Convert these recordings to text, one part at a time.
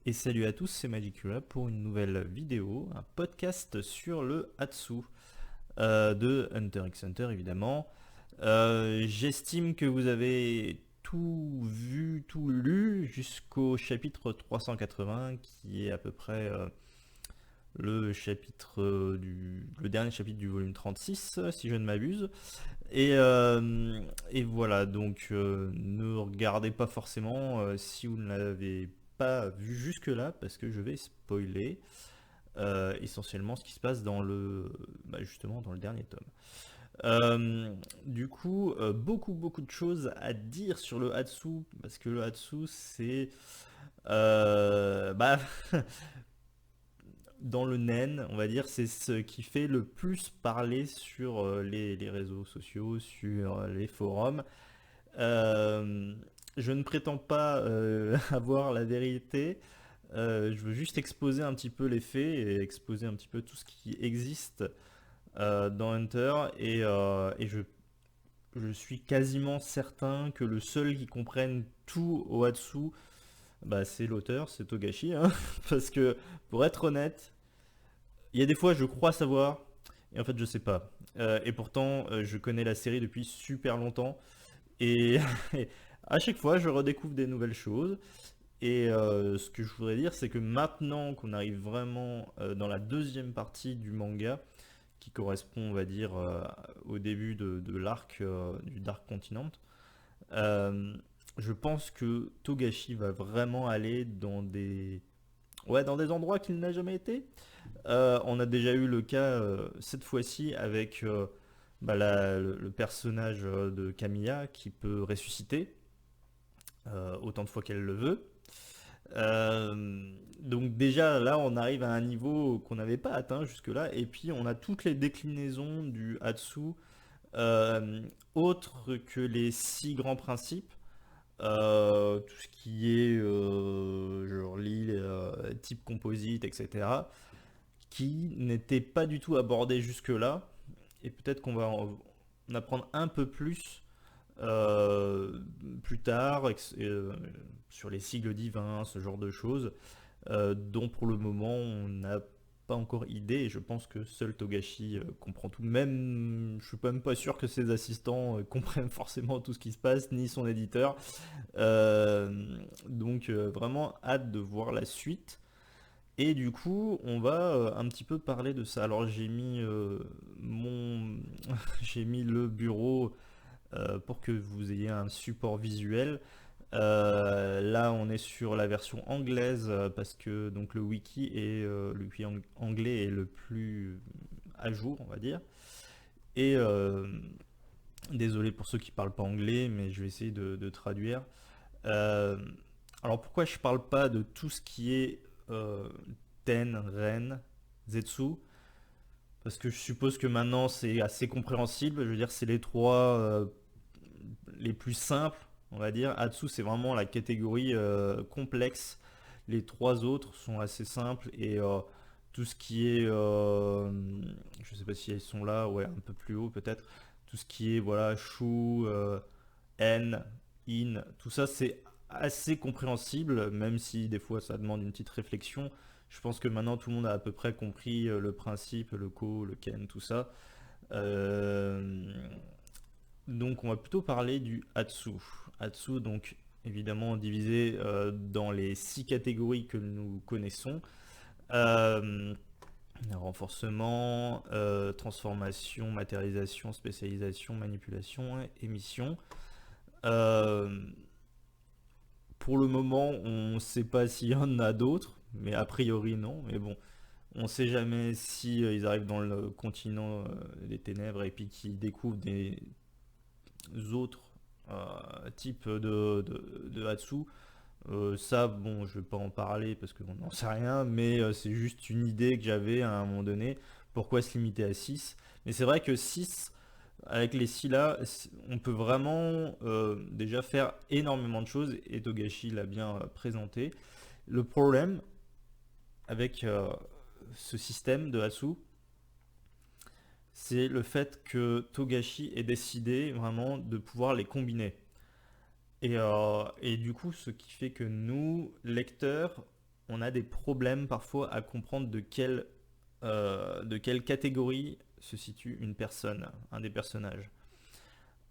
Et salut à tous, c'est Magicula pour une nouvelle vidéo, un podcast sur le Hatsu de Hunter x Hunter évidemment. J'estime que vous avez tout vu, tout lu jusqu'au chapitre 380 qui est à peu près le dernier chapitre du volume 36 si je ne m'abuse. Et voilà, donc ne regardez pas forcément si vous ne l'avez pas vu jusque-là, parce que je vais spoiler essentiellement ce qui se passe justement dans le dernier tome. Du coup, beaucoup de choses à dire sur le Hatsu, parce que le Hatsu c'est euh, bah, dans le nen, on va dire, c'est ce qui fait le plus parler sur les réseaux sociaux, sur les forums. Euh, je ne prétends pas avoir la vérité. Je veux juste exposer un petit peu les faits et exposer un petit peu tout ce qui existe dans Hunter. Je suis quasiment certain que le seul qui comprenne tout au Hatsu, bah, c'est l'auteur, c'est Togashi, hein. Parce que, pour être honnête, il y a des fois je crois savoir, et en fait je sais pas. Et pourtant, je connais la série depuis super longtemps. Et à chaque fois, je redécouvre des nouvelles choses. Et ce que je voudrais dire, c'est que maintenant qu'on arrive vraiment dans la deuxième partie du manga, qui correspond, on va dire, au début de l'arc du Dark Continent, euh, je pense que Togashi va vraiment aller dans des endroits qu'il n'a jamais été. On a déjà eu le cas cette fois-ci avec le personnage de Camilla qui peut ressusciter autant de fois qu'elle le veut. Donc déjà là on arrive à un niveau qu'on n'avait pas atteint jusque-là et puis on a toutes les déclinaisons du Hatsu euh, autres que les six grands principes. Tout ce qui est genre l'île, type composite, etc. qui n'était pas du tout abordé jusque-là et peut-être qu'on va en apprendre un peu euh, plus tard sur les sigles divins, ce genre de choses, dont pour le moment on n'a pas encore idée et je pense que seul Togashi comprend tout. Même, je suis même pas sûr que ses assistants comprennent forcément tout ce qui se passe, ni son éditeur. Donc vraiment hâte de voir la suite. Et du coup, on va un petit peu parler de ça. Alors j'ai mis mon, j'ai mis le bureau pour que vous ayez un support visuel. Là, on est sur la version anglaise parce que donc le wiki anglais est le plus à jour, on va dire. Et désolé pour ceux qui parlent pas anglais, mais je vais essayer de traduire. Euh, alors pourquoi je parle pas de tout ce qui est Ten, Ren, Zetsu? Parce que je suppose que maintenant c'est assez compréhensible. Je veux dire, c'est les trois les plus simples, on va dire. Hatsu, c'est vraiment la catégorie complexe. Les trois autres sont assez simples et tout ce qui est, je sais pas si elles sont là, ouais, un peu plus haut peut-être. Tout ce qui est voilà, Shu, N, In, tout ça c'est assez compréhensible, même si des fois ça demande une petite réflexion. Je pense que maintenant tout le monde a à peu près compris le principe, le Ko, le Ken, tout ça. Euh, donc on va plutôt parler du Hatsu. Hatsu, donc évidemment divisé dans les six catégories que nous connaissons. Euh, Renforcement, transformation, matérialisation, spécialisation, manipulation, émission. Euh, pour le moment, on ne sait pas s'il y en a d'autres, mais a priori non. Mais bon, on ne sait jamais si ils arrivent dans le continent des ténèbres et puis qu'ils découvrent des autres types de Hatsu. Ça, bon, je vais pas en parler parce qu'on n'en sait rien, mais c'est juste une idée que j'avais à un moment donné. Pourquoi se limiter à 6? Mais c'est vrai que 6 avec les 6 là, on peut vraiment déjà faire énormément de choses et Togashi l'a bien présenté. Le problème avec ce système de Hatsu, c'est le fait que Togashi ait décidé vraiment de pouvoir les combiner. Et du coup, ce qui fait que nous, lecteurs, on a des problèmes parfois à comprendre de quelle catégorie se situe une personne, un des personnages.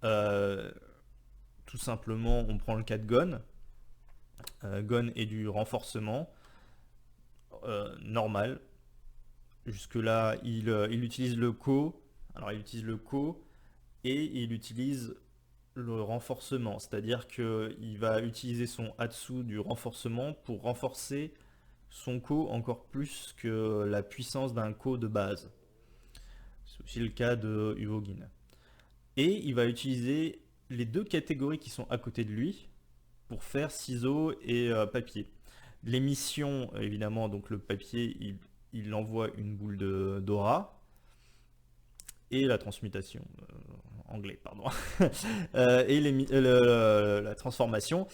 Euh, Tout simplement, on prend le cas de Gon. Gon est du renforcement normal. Jusque-là, il utilise le Ko. Alors, il utilise le Ko et il utilise le renforcement. C'est-à-dire qu'il va utiliser son Hatsu du renforcement pour renforcer son Ko encore plus que la puissance d'un Ko de base. C'est aussi le cas de Uvogin. Et il va utiliser les deux catégories qui sont à côté de lui pour faire ciseaux et papier. L'émission, évidemment, donc le papier, il envoie une boule d'aura. Et la transmutation, anglais, pardon. La transformation,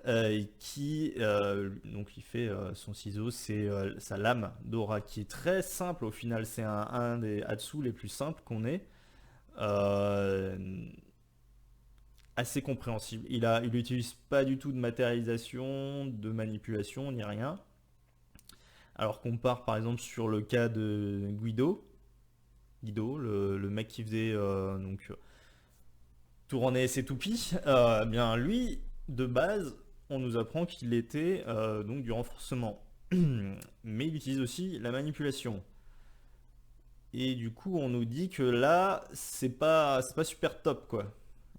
donc il fait son ciseau, c'est sa lame d'aura qui est très simple au final, c'est un des Hatsu les plus simples qu'on ait. Euh, Assez compréhensible. Il n'utilise pas du tout de matérialisation, de manipulation, ni rien. Alors qu'on part par exemple sur le cas de Guido, le mec qui faisait tourner ses toupies, bien lui, de base, on nous apprend qu'il était donc du renforcement. Mais il utilise aussi la manipulation. Et du coup, on nous dit que là, c'est pas super top, quoi.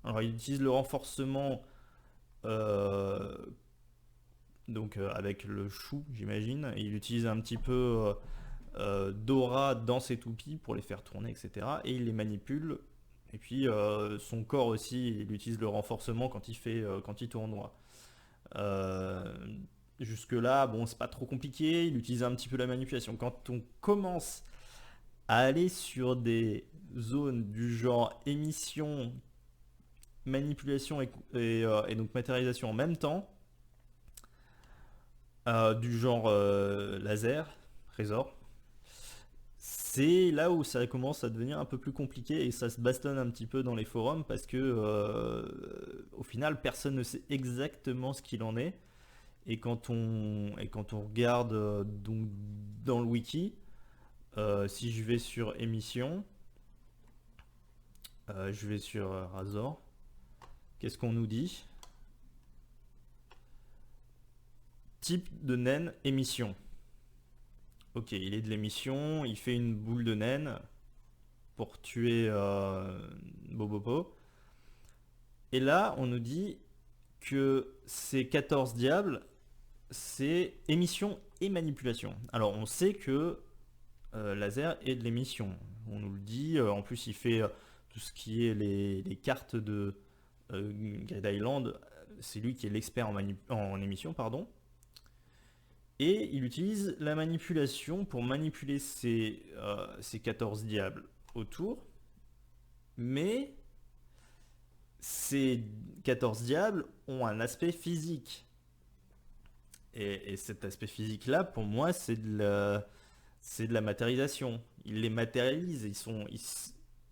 Alors, il utilise le renforcement euh, avec le chou, j'imagine. Et il utilise un petit peu d'aura dans ses toupies pour les faire tourner, etc. Et il les manipule. Et puis son corps aussi, il utilise le renforcement quand il tournoie. Euh, Jusque-là, bon, c'est pas trop compliqué. Il utilise un petit peu la manipulation. Quand on commence à aller sur des zones du genre émission, manipulation et donc matérialisation en même temps, du genre laser, Trésor, c'est là où ça commence à devenir un peu plus compliqué et ça se bastonne un petit peu dans les forums parce que au final personne ne sait exactement ce qu'il en est et quand on regarde donc dans le wiki, si je vais sur émission, je vais sur Razor, qu'est-ce qu'on nous dit? Type de naine émission. Ok, il est de l'émission, il fait une boule de naine pour tuer Bobopo. Et là, on nous dit que ces 14 diables, c'est émission et manipulation. Alors, on sait que Laser est de l'émission. On nous le dit. En plus, il fait tout ce qui est les cartes de Grid Island. C'est lui qui est l'expert en émission, pardon. Et il utilise la manipulation pour manipuler ces 14 diables autour. Mais ces 14 diables ont un aspect physique. Et cet aspect physique-là, pour moi, c'est de la matérialisation. Ils les matérialisent,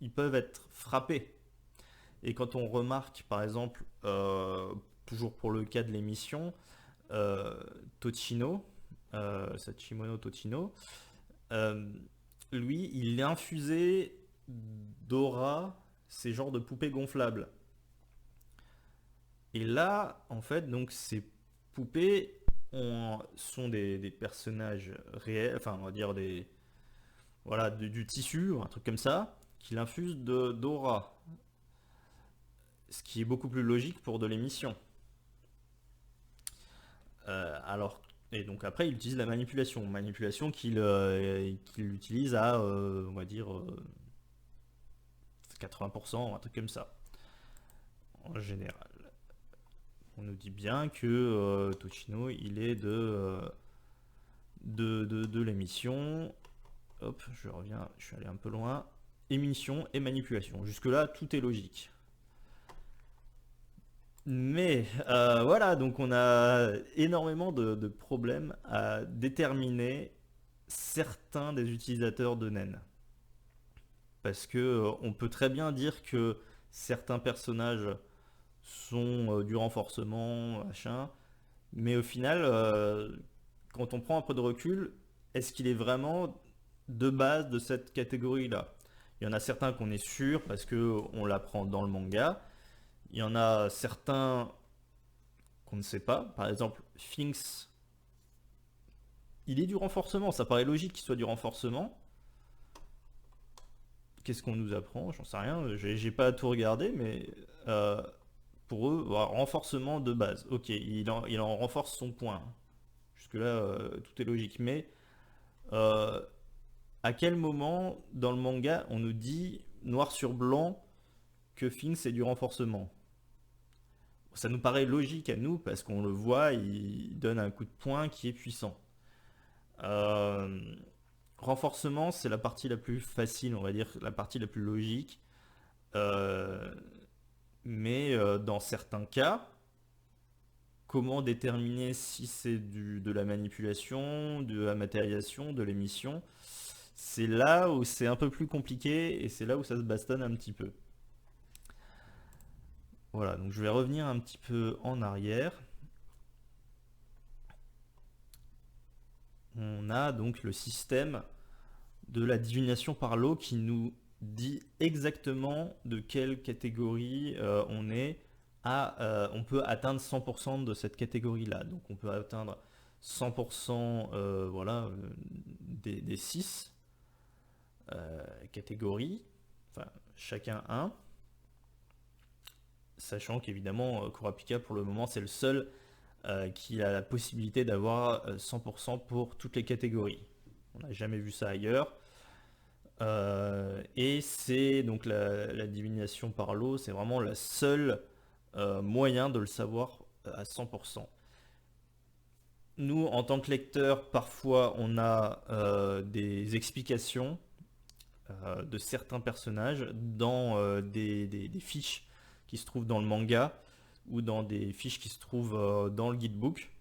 ils peuvent être frappés. Et quand on remarque, par exemple, toujours pour le cas de l'émission, euh, Tochino, Sachimono Tochino, euh, lui, il est infusé d'aura, ces genres de poupées gonflables. Et là, en fait, donc ces poupées sont des personnages réels, enfin, on va dire voilà, du tissu, un truc comme ça, qu'il infuse d'aura. Ce qui est beaucoup plus logique pour de l'émission. Alors, et donc après, il utilise la manipulation qu'il utilise à, on va dire, 80%, un truc comme ça, en général. On nous dit bien que Tochino, il est de l'émission. Hop, je reviens, je suis allé un peu loin. Émission et manipulation. Jusque-là, tout est logique. Mais voilà, donc on a énormément de problèmes à déterminer certains des utilisateurs de Nen. Parce que on peut très bien dire que certains personnages sont du renforcement, machin, mais au final, quand on prend un peu de recul, est-ce qu'il est vraiment de base de cette catégorie-là? Il y en a certains qu'on est sûr parce que on l'apprend dans le manga. Il y en a certains qu'on ne sait pas. Par exemple, Sphinx, il est du renforcement. Ça paraît logique qu'il soit du renforcement. Qu'est-ce qu'on nous apprend? J'en sais rien. J'ai pas tout regardé, mais euh, pour eux, voilà, renforcement de base. Ok, il en renforce son point. Jusque-là, tout est logique. Mais euh, à quel moment dans le manga on nous dit noir sur blanc que Fink c'est du renforcement? Ça nous paraît logique à nous parce qu'on le voit, il donne un coup de poing qui est puissant. Euh, Renforcement, c'est la partie la plus facile, on va dire, la partie la plus logique. Euh, mais dans certains cas, comment déterminer si c'est de la manipulation, de la matérialisation, de l'émission? C'est là où c'est un peu plus compliqué et c'est là où ça se bastonne un petit peu. Voilà, donc je vais revenir un petit peu en arrière. On a donc le système de la divination par l'eau qui nous dit exactement de quelle catégorie on est. On peut atteindre 100% de cette catégorie-là. Donc on peut atteindre 100% voilà, des 6 catégories, enfin chacun un, sachant qu'évidemment Kurapika pour le moment c'est le seul qui a la possibilité d'avoir 100% pour toutes les catégories. On n'a jamais vu ça ailleurs. Et c'est donc la divination par l'eau, c'est vraiment le seul moyen de le savoir à 100%. Nous, en tant que lecteurs, parfois on a des explications de certains personnages dans des fiches qui se trouvent dans le manga ou dans des fiches qui se trouvent dans le guidebook,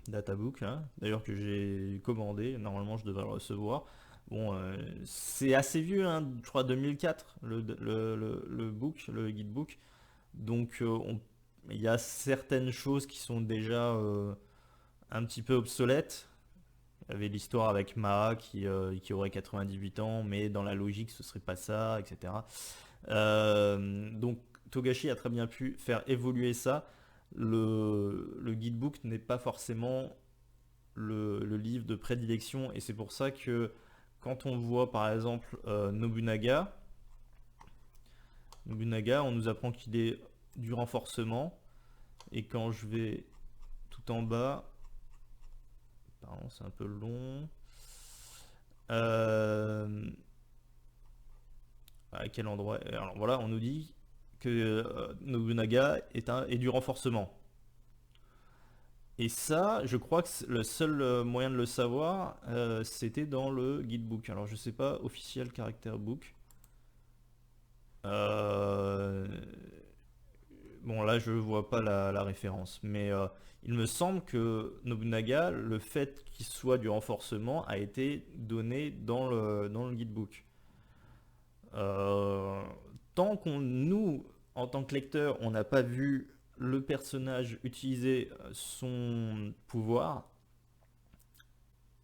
databook, hein, d'ailleurs que j'ai commandé, normalement je devrais le recevoir. Bon, c'est assez vieux, hein, je crois 2004, le book, le guidebook. Donc il y a certaines choses qui sont déjà un petit peu obsolètes. Il y avait l'histoire avec Maa qui aurait 98 ans, mais dans la logique ce serait pas ça, etc. Donc Togashi a très bien pu faire évoluer ça. Le guidebook n'est pas forcément le livre de prédilection et c'est pour ça que quand on voit par exemple Nobunaga, on nous apprend qu'il est du renforcement et quand je vais tout en bas, pardon c'est un peu long, euh, à quel endroit? Alors voilà, on nous dit que Nobunaga est du renforcement. Et ça, je crois que le seul moyen de le savoir, c'était dans le guidebook. Alors je sais pas, officiel caractère book. Euh, Bon là je vois pas la référence, mais il me semble que Nobunaga, le fait qu'il soit du renforcement a été donné dans le guidebook. Euh, Tant qu'on nous, en tant que lecteur, on n'a pas vu le personnage utiliser son pouvoir,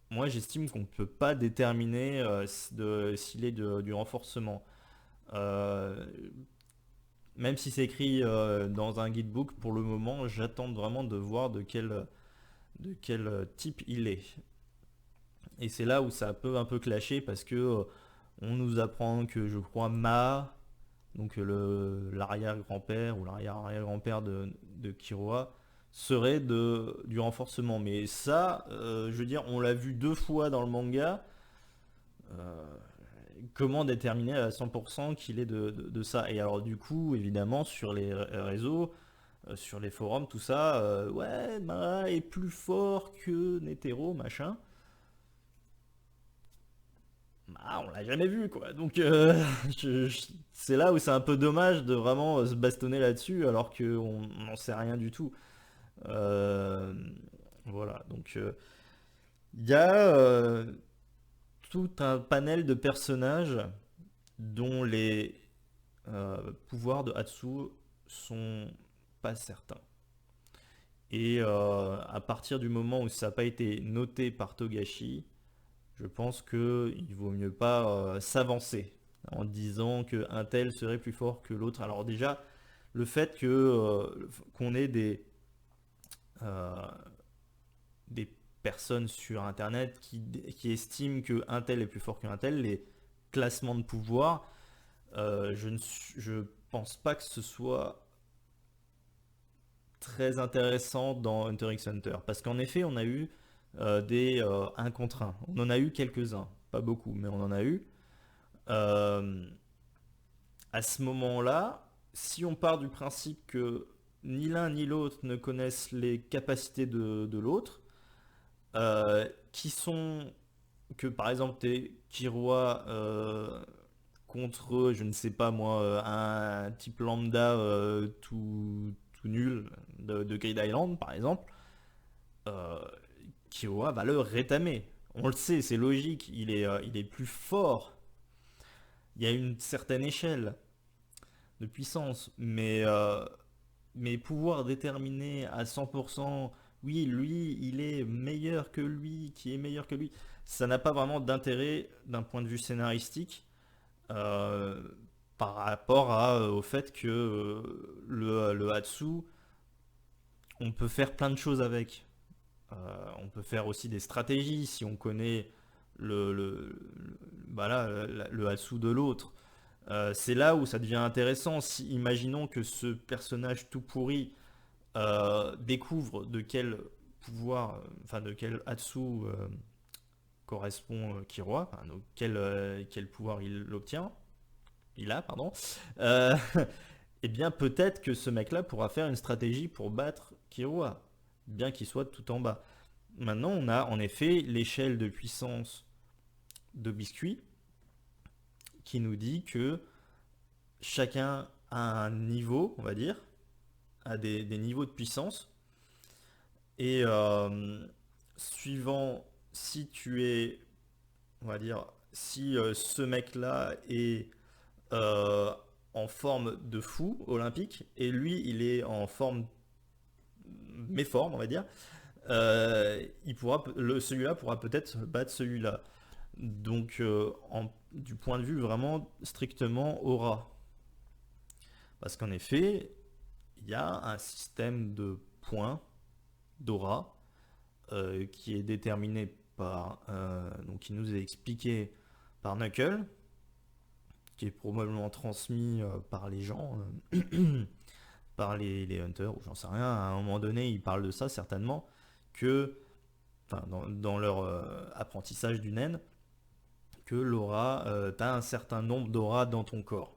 moi j'estime qu'on ne peut pas déterminer s'il est du renforcement. Euh, Même si c'est écrit dans un guidebook, pour le moment, j'attends vraiment de voir de quel type il est. Et c'est là où ça peut un peu clasher parce que on nous apprend que je crois Ma, donc l'arrière-grand-père ou l'arrière-arrière-grand-père de Kiroa, serait du renforcement. Mais ça, je veux dire, on l'a vu 2 fois dans le manga. Euh, Comment déterminer à 100% qu'il est de ça? Et alors du coup, évidemment, sur les réseaux, sur les forums, tout ça, ouais, Ma est plus fort que Netero, machin. On l'a jamais vu, quoi. Donc c'est là où c'est un peu dommage de vraiment se bastonner là-dessus, alors qu'on n'en sait rien du tout. Euh, voilà, donc il y a tout un panel de personnages dont les pouvoirs de Hatsu sont pas certains. Et à partir du moment où ça n'a pas été noté par Togashi, je pense qu'il vaut mieux pas s'avancer en disant qu'un tel serait plus fort que l'autre. Alors déjà, le fait que qu'on ait euh, des personnes sur Internet qui estiment qu'un tel est plus fort qu'un tel, les classements de pouvoir, je pense pas que ce soit très intéressant dans Hunter x Hunter. Parce qu'en effet, on a eu des 1 contre 1. On en a eu quelques-uns. Pas beaucoup, mais on en a eu. Euh, à ce moment-là, si on part du principe que ni l'un ni l'autre ne connaissent les capacités de l'autre, qui sont que par exemple t'es Kiroi contre, je ne sais pas moi, un type lambda tout nul de Grid Island par exemple, euh, Kiowa va le rétamer. On le sait, c'est logique, il est plus fort. Il y a une certaine échelle de puissance, mais pouvoir déterminer à 100%, oui, lui, il est meilleur que lui, qui est meilleur que lui, ça n'a pas vraiment d'intérêt d'un point de vue scénaristique euh, par rapport au fait que le Hatsu, on peut faire plein de choses avec. On peut faire aussi des stratégies si on connaît bah là, le Hatsu de l'autre. C'est là où ça devient intéressant. Si, imaginons que ce personnage tout pourri découvre de quel pouvoir, enfin de quel Hatsu correspond Killua, enfin, donc quel pouvoir il a, pardon. Euh, eh bien peut-être que ce mec-là pourra faire une stratégie pour battre Killua, bien qu'il soit tout en bas. Maintenant, on a en effet l'échelle de puissance de Biscuit qui nous dit que chacun a un niveau, on va dire, a des niveaux de puissance. Et suivant si tu es, on va dire, si ce mec-là est euh, en forme de fou olympique et lui il est en forme méforme, on va dire, celui-là pourra peut-être battre celui-là. Donc, du point de vue vraiment strictement aura. Parce qu'en effet, il y a un système de points d'aura qui est déterminé par, donc qui nous est expliqué par Knuckle, qui est probablement transmis par les gens, par les hunters, ou j'en sais rien, à un moment donné, ils parlent de ça certainement, que, enfin, dans leur apprentissage du naine, que l'aura, tu as un certain nombre d'aura dans ton corps.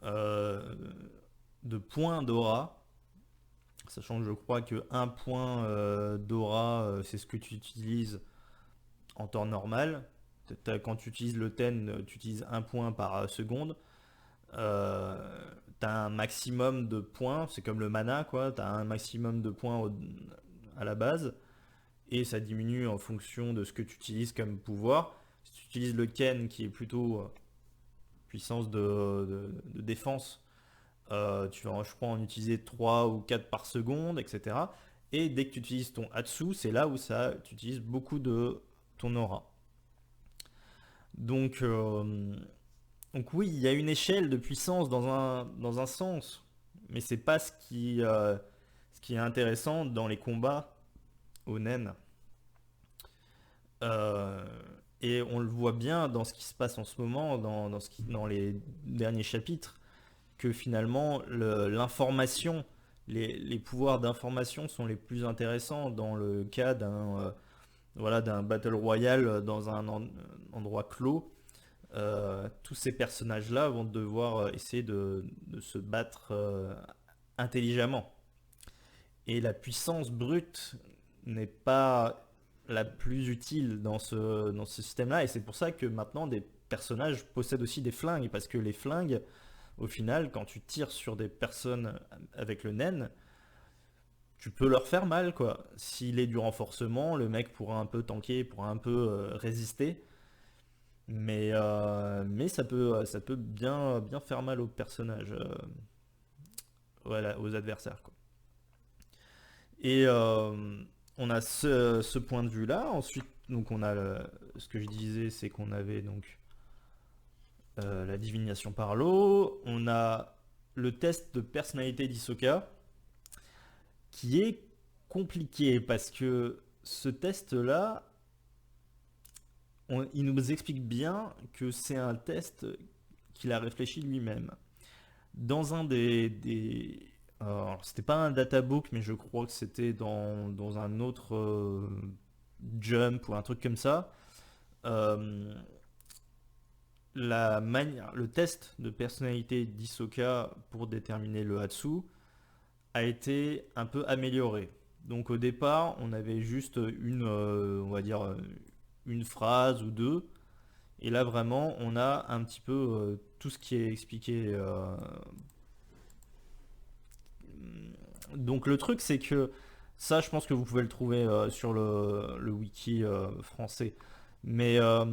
Euh, de points d'aura, sachant que je crois que un point d'aura, c'est ce que tu utilises en temps normal. Quand tu utilises le ten, tu utilises un point par seconde. Tu as un maximum de points, c'est comme le mana, quoi. Tu as un maximum de points à la base, et ça diminue en fonction de ce que tu utilises comme pouvoir. Si tu utilises le Ken, qui est plutôt puissance de défense, tu vas, je crois, en utiliser 3 ou 4 par seconde, etc. Et dès que tu utilises ton Hatsu, c'est là où tu utilises beaucoup de ton aura. Donc, euh, donc oui, il y a une échelle de puissance dans un sens, mais c'est pas ce qui est intéressant dans les combats au Nen. Euh, et on le voit bien dans ce qui se passe en ce moment, dans les derniers chapitres, que finalement l'information, les pouvoirs d'information sont les plus intéressants dans le cas d'un battle royale dans un endroit clos. Tous ces personnages-là vont devoir essayer de se battre intelligemment. Et la puissance brute n'est pas la plus utile dans ce système-là. Et c'est pour ça que maintenant des personnages possèdent aussi des flingues. Parce que les flingues, au final, quand tu tires sur des personnes avec le nen, tu peux leur faire mal, quoi. S'il est du renforcement, le mec pourra un peu tanker, pourra un peu résister. Mais ça peut bien faire mal aux personnages, voilà, aux adversaires, quoi. Et on a ce point de vue-là. Ensuite, donc on a ce que je disais, c'est qu'on avait donc la divination par l'eau. On a le test de personnalité d'Hisoka, qui est compliqué parce que ce test-là, il nous explique bien que c'est un test qu'il a réfléchi lui-même. Dans un alors, c'était pas un databook, mais je crois que c'était dans un autre Jump ou un truc comme ça. euh, le test de personnalité d'Hisoka pour déterminer le Hatsu a été un peu amélioré. Donc au départ, on avait juste on va dire, une phrase ou deux. Et là vraiment, on a un petit peu tout ce qui est expliqué. Donc le truc, c'est que ça, je pense que vous pouvez le trouver sur le wiki français. Mais, euh,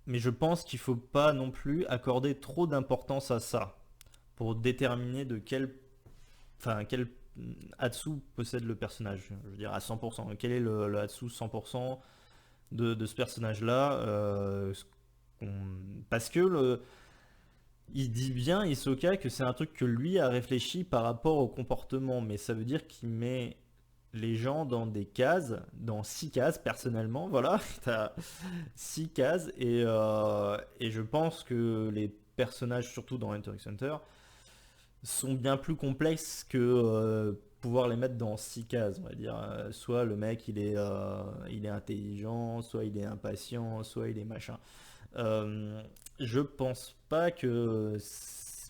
mais je pense qu'il faut pas non plus accorder trop d'importance à ça pour déterminer quel Hatsu possède le personnage. Je veux dire à 100%. Quel est le Hatsu 100% de ce personnage-là parce que il dit bien, Hisoka, que c'est un truc que lui a réfléchi par rapport au comportement, mais ça veut dire qu'il met les gens dans des cases, dans 6 cases personnellement, voilà, t'as 6 cases, et je pense que les personnages, surtout dans Hunter x Hunter, sont bien plus complexes que pouvoir les mettre dans 6 cases, on va dire. Soit le mec il est intelligent, soit il est impatient, soit il est machin. Je pense pas que.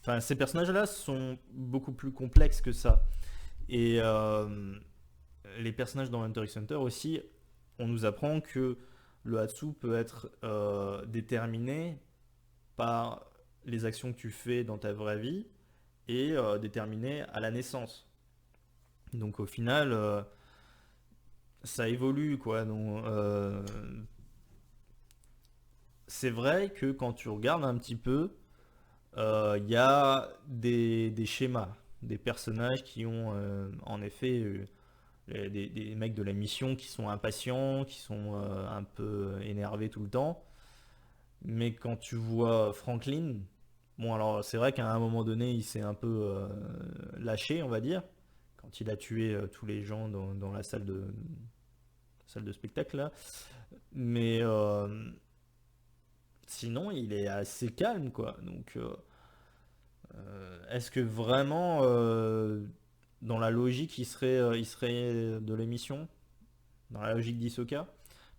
Enfin, ces personnages-là sont beaucoup plus complexes que ça. Et les personnages dans Hunter x Hunter aussi, on nous apprend que le Hatsu peut être déterminé par les actions que tu fais dans ta vraie vie et déterminé à la naissance. Donc au final, ça évolue quoi. Donc, c'est vrai que quand tu regardes un petit peu, il y a des schémas, des personnages qui ont en effet des mecs de la mission qui sont impatients, qui sont un peu énervés tout le temps. Mais quand tu vois Franklin, bon alors c'est vrai qu'à un moment donné il s'est un peu lâché, on va dire, quand il a tué tous les gens dans la salle de spectacle là. Mais sinon il est assez calme quoi. Donc est-ce que vraiment, dans la logique, il serait de l'émission? Dans la logique d'Hisoka?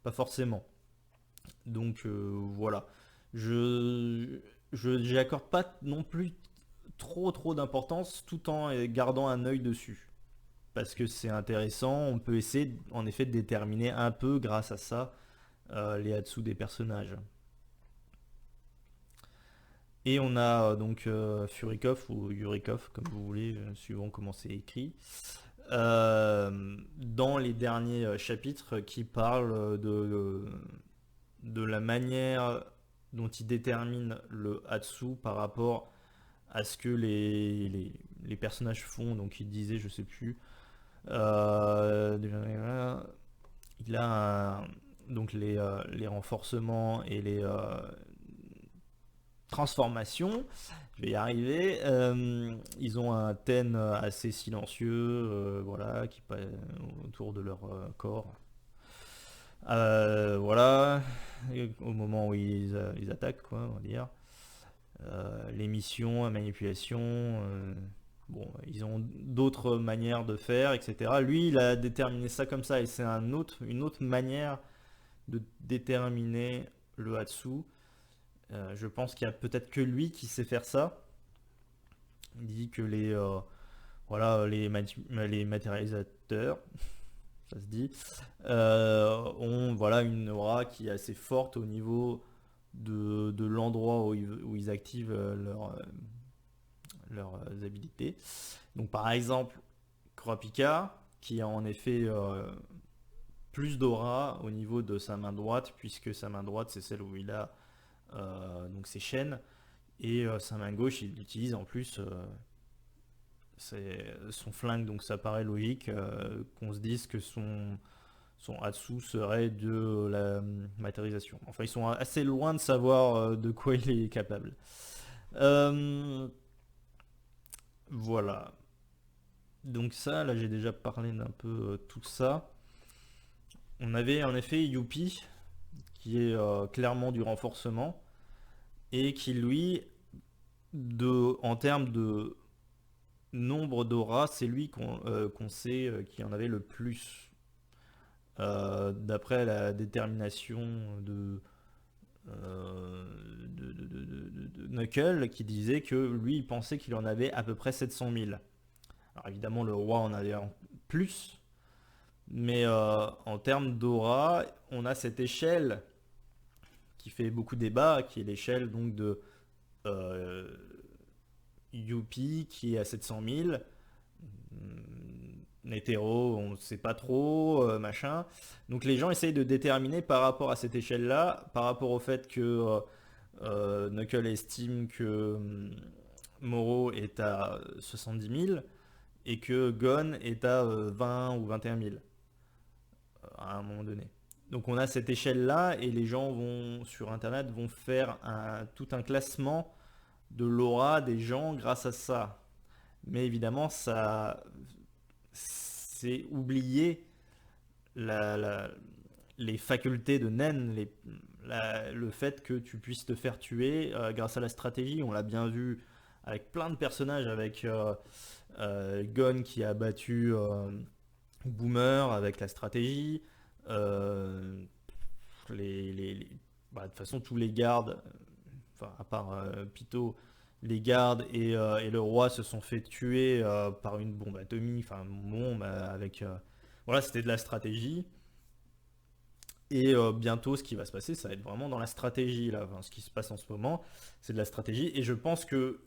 Pas forcément. Donc voilà. Je j'y accorde pas non plus trop d'importance tout en gardant un œil dessus. Parce que c'est intéressant, on peut essayer en effet de déterminer un peu grâce à ça les Hatsu des personnages. Et on a donc Furikov ou Yurikov, comme vous voulez, suivant comment c'est écrit, dans les derniers chapitres qui parlent de la manière dont il détermine le Hatsu par rapport à ce que les personnages font. Donc il disait, je sais plus, il a donc les renforcements et les transformations. Je vais y arriver. Ils ont un ten assez silencieux, voilà, qui passe autour de leur corps. Voilà, et au moment où ils attaquent, quoi, on va dire. Les missions, la manipulation, bon, ils ont d'autres manières de faire, etc. Lui, il a déterminé ça comme ça, et c'est une autre manière de déterminer le Hatsu. Je pense qu'il y a peut-être que lui qui sait faire ça. Il dit que voilà, les matérialisateurs, ça se dit, ont voilà, une aura qui est assez forte au niveau de l'endroit où ils activent leurs habilités. Donc par exemple, Kurapika, qui a en effet plus d'aura au niveau de sa main droite, puisque sa main droite c'est celle où il a donc ses chaînes, et sa main gauche il utilise en plus son flingue, donc ça paraît logique qu'on se dise que son Hatsu serait de la matérialisation. Enfin, ils sont assez loin de savoir de quoi il est capable. Euh, voilà. Donc ça, là j'ai déjà parlé d'un peu tout ça. On avait en effet Youpi, qui est clairement du renforcement, et qui lui, en termes de nombre d'aura, c'est lui qu'on sait qui en avait le plus. D'après la détermination euh, de Knuckle, qui disait que lui, il pensait qu'il en avait à peu près 700 000. Alors évidemment, le roi en avait en plus, mais en termes d'aura, on a cette échelle qui fait beaucoup débat, qui est l'échelle donc de euh, Youpi qui est à 700 000. Hétéro, on ne sait pas trop, machin. Donc les gens essayent de déterminer par rapport à cette échelle-là, par rapport au fait que Knuckle estime que Moro est à 70 000 et que Gon est à 20 ou 21 000 à un moment donné. Donc on a cette échelle-là et les gens vont sur Internet vont faire tout un classement de l'aura des gens grâce à ça. Mais évidemment, ça c'est oublier la, la- les facultés de Nen, le fait que tu puisses te faire tuer grâce à la stratégie. On l'a bien vu avec plein de personnages, avec Gon qui a battu Boomer avec la stratégie. euh, de toute façon, tous les gardes, enfin à part Pyto, les gardes et le roi se sont fait tuer par une bombe atomique, enfin bombe avec... voilà, c'était de la stratégie. Et bientôt, ce qui va se passer, ça va être vraiment dans la stratégie, là. Enfin, ce qui se passe en ce moment, c'est de la stratégie. Et je pense que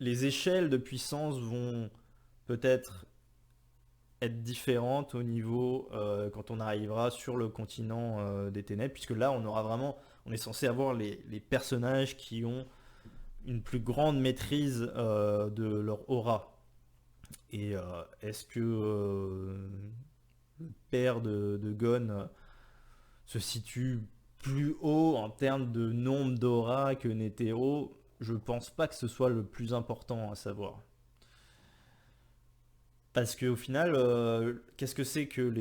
les échelles de puissance vont peut-être être différentes au niveau quand on arrivera sur le continent des ténèbres, puisque là, on est censé avoir les personnages qui ont une plus grande maîtrise de leur aura. Et est-ce que le père de Gon se situe plus haut en termes de nombre d'aura que Netero? Je pense pas que ce soit le plus important à savoir. Parce qu'au final, qu'est-ce que c'est que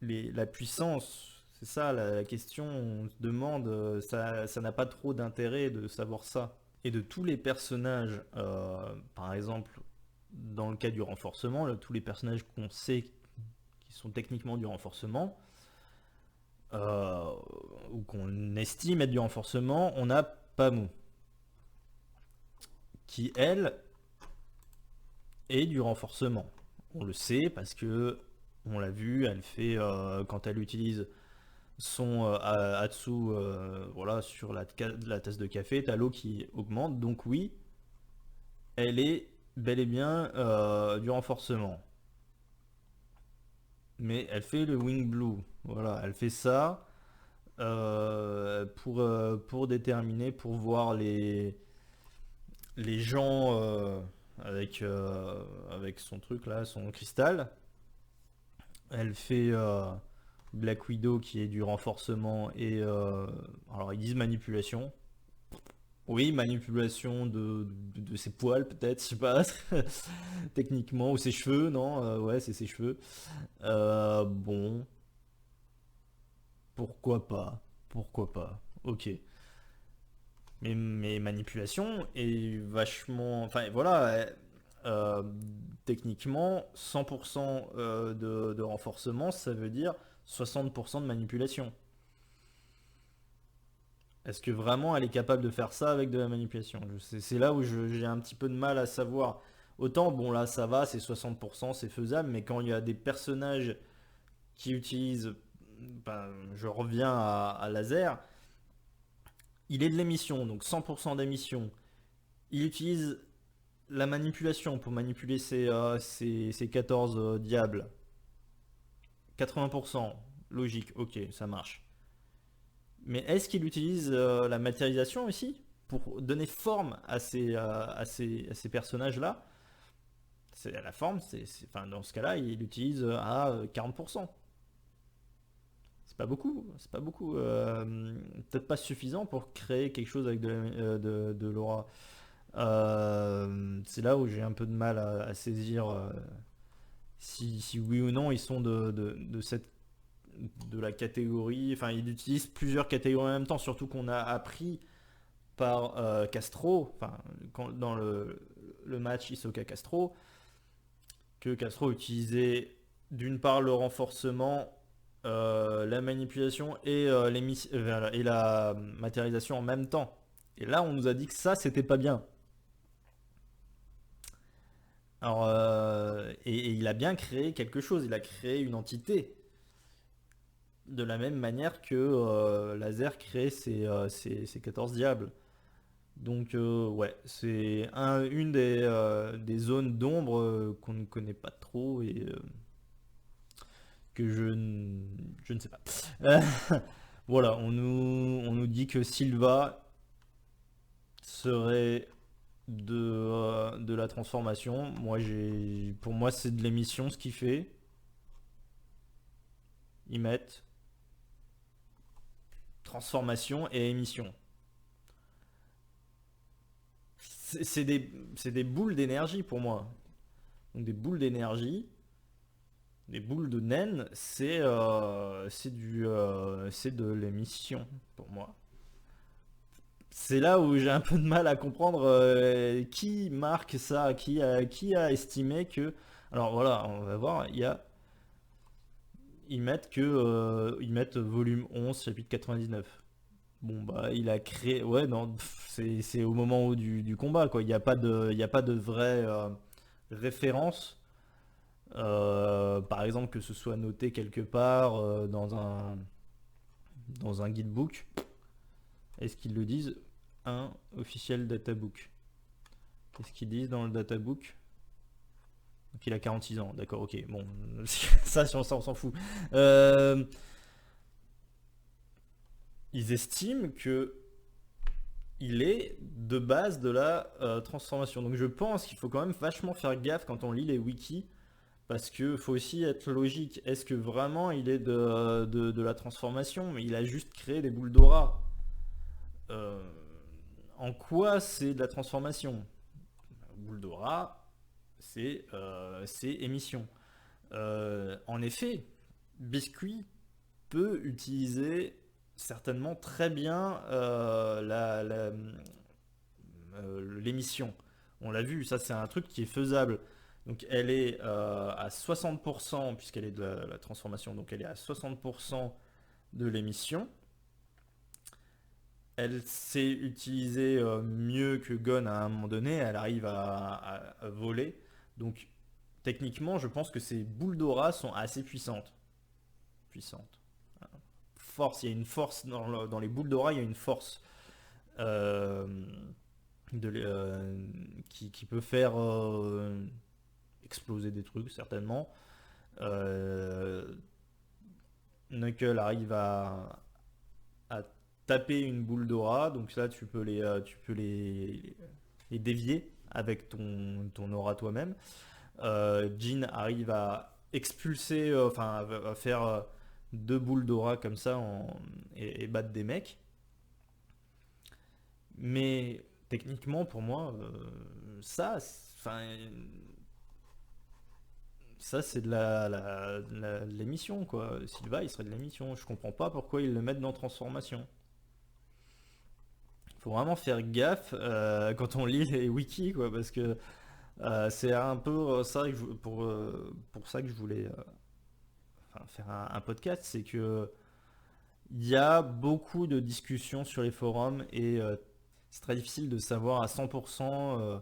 la puissance? C'est ça la question, on se demande, ça n'a pas trop d'intérêt de savoir ça. Et de tous les personnages, par exemple, dans le cas du renforcement, tous les personnages qu'on sait qui sont techniquement du renforcement, euh, ou qu'on estime être du renforcement, on a Pamou, qui elle est du renforcement. On le sait parce que on l'a vu, elle fait quand elle utilise son Hatsu voilà, sur la tasse de café, t'as l'eau qui augmente, donc oui, elle est bel et bien du renforcement. Mais elle fait le Wing Blue, voilà, elle fait ça pour déterminer, pour voir les gens avec son truc là, son cristal. Elle fait Black Widow qui est du renforcement et alors ils disent manipulation. Oui, manipulation de ses poils peut-être, je sais pas, techniquement, ou ses cheveux, non, ouais, c'est ses cheveux. Bon, pourquoi pas, pourquoi pas, ok. Mais manipulation est vachement... Enfin voilà, euh, techniquement, 100% de renforcement, ça veut dire 60% de manipulation. Est-ce que vraiment elle est capable de faire ça avec de la manipulation? C'est là où j'ai un petit peu de mal à savoir. Autant, bon là ça va, c'est 60%, c'est faisable, mais quand il y a des personnages qui utilisent... ben, je reviens à laser, il est de l'émission, donc 100% d'émission. Il utilise la manipulation pour manipuler ces 14 diables. 80%, logique, ok, ça marche. Mais est-ce qu'il utilise la matérialisation aussi pour donner forme à ces personnages-là? C'est la forme, enfin, dans ce cas-là, il l'utilise à 40%. C'est pas beaucoup, c'est pas beaucoup. Peut-être pas suffisant pour créer quelque chose avec de l'aura. C'est là où j'ai un peu de mal à saisir si oui ou non ils sont de la catégorie. Enfin, ils utilisent plusieurs catégories en même temps, surtout qu'on a appris par Castro, enfin, dans le match Hisoka Castro, que Castro utilisait d'une part le renforcement, la manipulation et la matérialisation en même temps. Et là, on nous a dit que ça, c'était pas bien. Alors, et il a bien créé quelque chose, il a créé une entité. De la même manière que Laser crée ses 14 diables. Donc, ouais, c'est une des zones d'ombre qu'on ne connaît pas trop et que je ne sais pas. Euh, voilà, on nous dit que Silva serait de la transformation. Pour moi, c'est de l'émission ce qu'il fait. Ils mettent transformation et émission. C'est des boules d'énergie pour moi. Donc des boules d'énergie, des boules de naine, c'est de l'émission pour moi. C'est là où j'ai un peu de mal à comprendre qui marque ça, qui a estimé que. Alors voilà, on va voir, ils mettent volume 11, chapitre 99. Bon bah il a créé, ouais non, c'est au moment du combat quoi. Il y a pas de vraie référence. Par exemple que ce soit noté quelque part dans un guidebook. Est-ce qu'ils le disent? Un officiel databook. Qu'est-ce qu'ils disent dans le databook? Donc il a 46 ans, d'accord, ok, bon, ça on s'en fout. Euh, Ils estiment que il est de base de la transformation. Donc je pense qu'il faut quand même vachement faire gaffe quand on lit les wikis, parce que faut aussi être logique. Est-ce que vraiment il est de la transformation, mais il a juste créé des boules d'aura? Euh, En quoi c'est de la transformation? Boule d'aura, c'est émission. En effet, Biscuit peut utiliser certainement très bien l'émission. On l'a vu, ça c'est un truc qui est faisable. Donc elle est à 60%, puisqu'elle est de la transformation, donc elle est à 60% de l'émission. Elle sait utiliser mieux que Gon à un moment donné, elle arrive à voler. Donc techniquement, je pense que ces boules d'aura sont assez puissantes. Puissantes. Il y a une force dans les boules d'aura, il y a une force euh, qui peut faire exploser des trucs, certainement. Euh, Knuckle arrive à taper une boule d'aura, donc là tu peux les dévier avec ton aura toi-même. Jin arrive à expulser, enfin à faire deux boules d'aura comme ça et battre des mecs. Mais techniquement, pour moi, enfin, ça c'est de l'émission quoi. Silva, il serait de l'émission. Je comprends pas pourquoi ils le mettent dans transformation. Faut vraiment faire gaffe quand on lit les wikis quoi, parce que c'est un peu ça pour ça que je voulais enfin, faire un podcast, c'est que il y a beaucoup de discussions sur les forums et c'est très difficile de savoir à 100%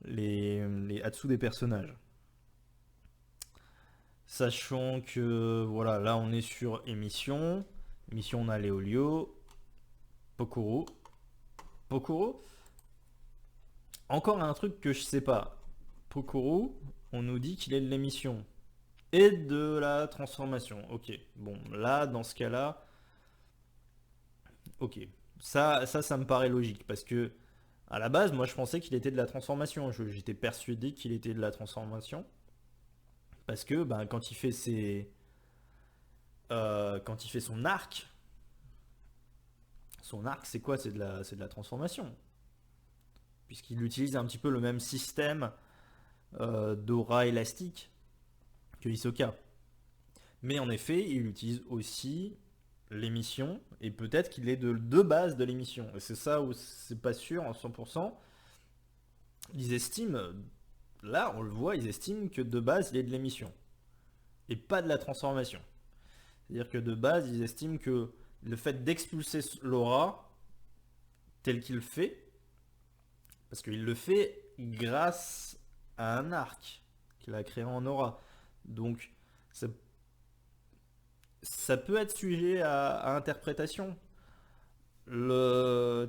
les Hatsu des personnages. Sachant que voilà, là on est sur émission. Émission, on a Léolio, Pokoro. Pokoro, encore un truc que je sais pas. Pokoro, on nous dit qu'il est de l'émission et de la transformation. Ok, bon, là dans ce cas-là, ok. Ça me paraît logique parce que À la base, moi je pensais qu'il était de la transformation. J'étais persuadé qu'il était de la transformation. Parce que ben, quand il fait son arc c'est quoi? C'est de la transformation. Puisqu'il utilise un petit peu le même système d'aura élastique que Hisoka. Mais en effet, il utilise aussi l'émission, et peut-être qu'il est de base de l'émission. Et c'est ça où c'est pas sûr en 100%. Ils estiment, là on le voit, ils estiment que de base il est de l'émission, et pas de la transformation. C'est-à-dire que de base, ils estiment que le fait d'expulser l'aura tel qu'il le fait, parce qu'il le fait grâce à un arc qu'il a créé en aura. Donc ça, ça peut être sujet à interprétation.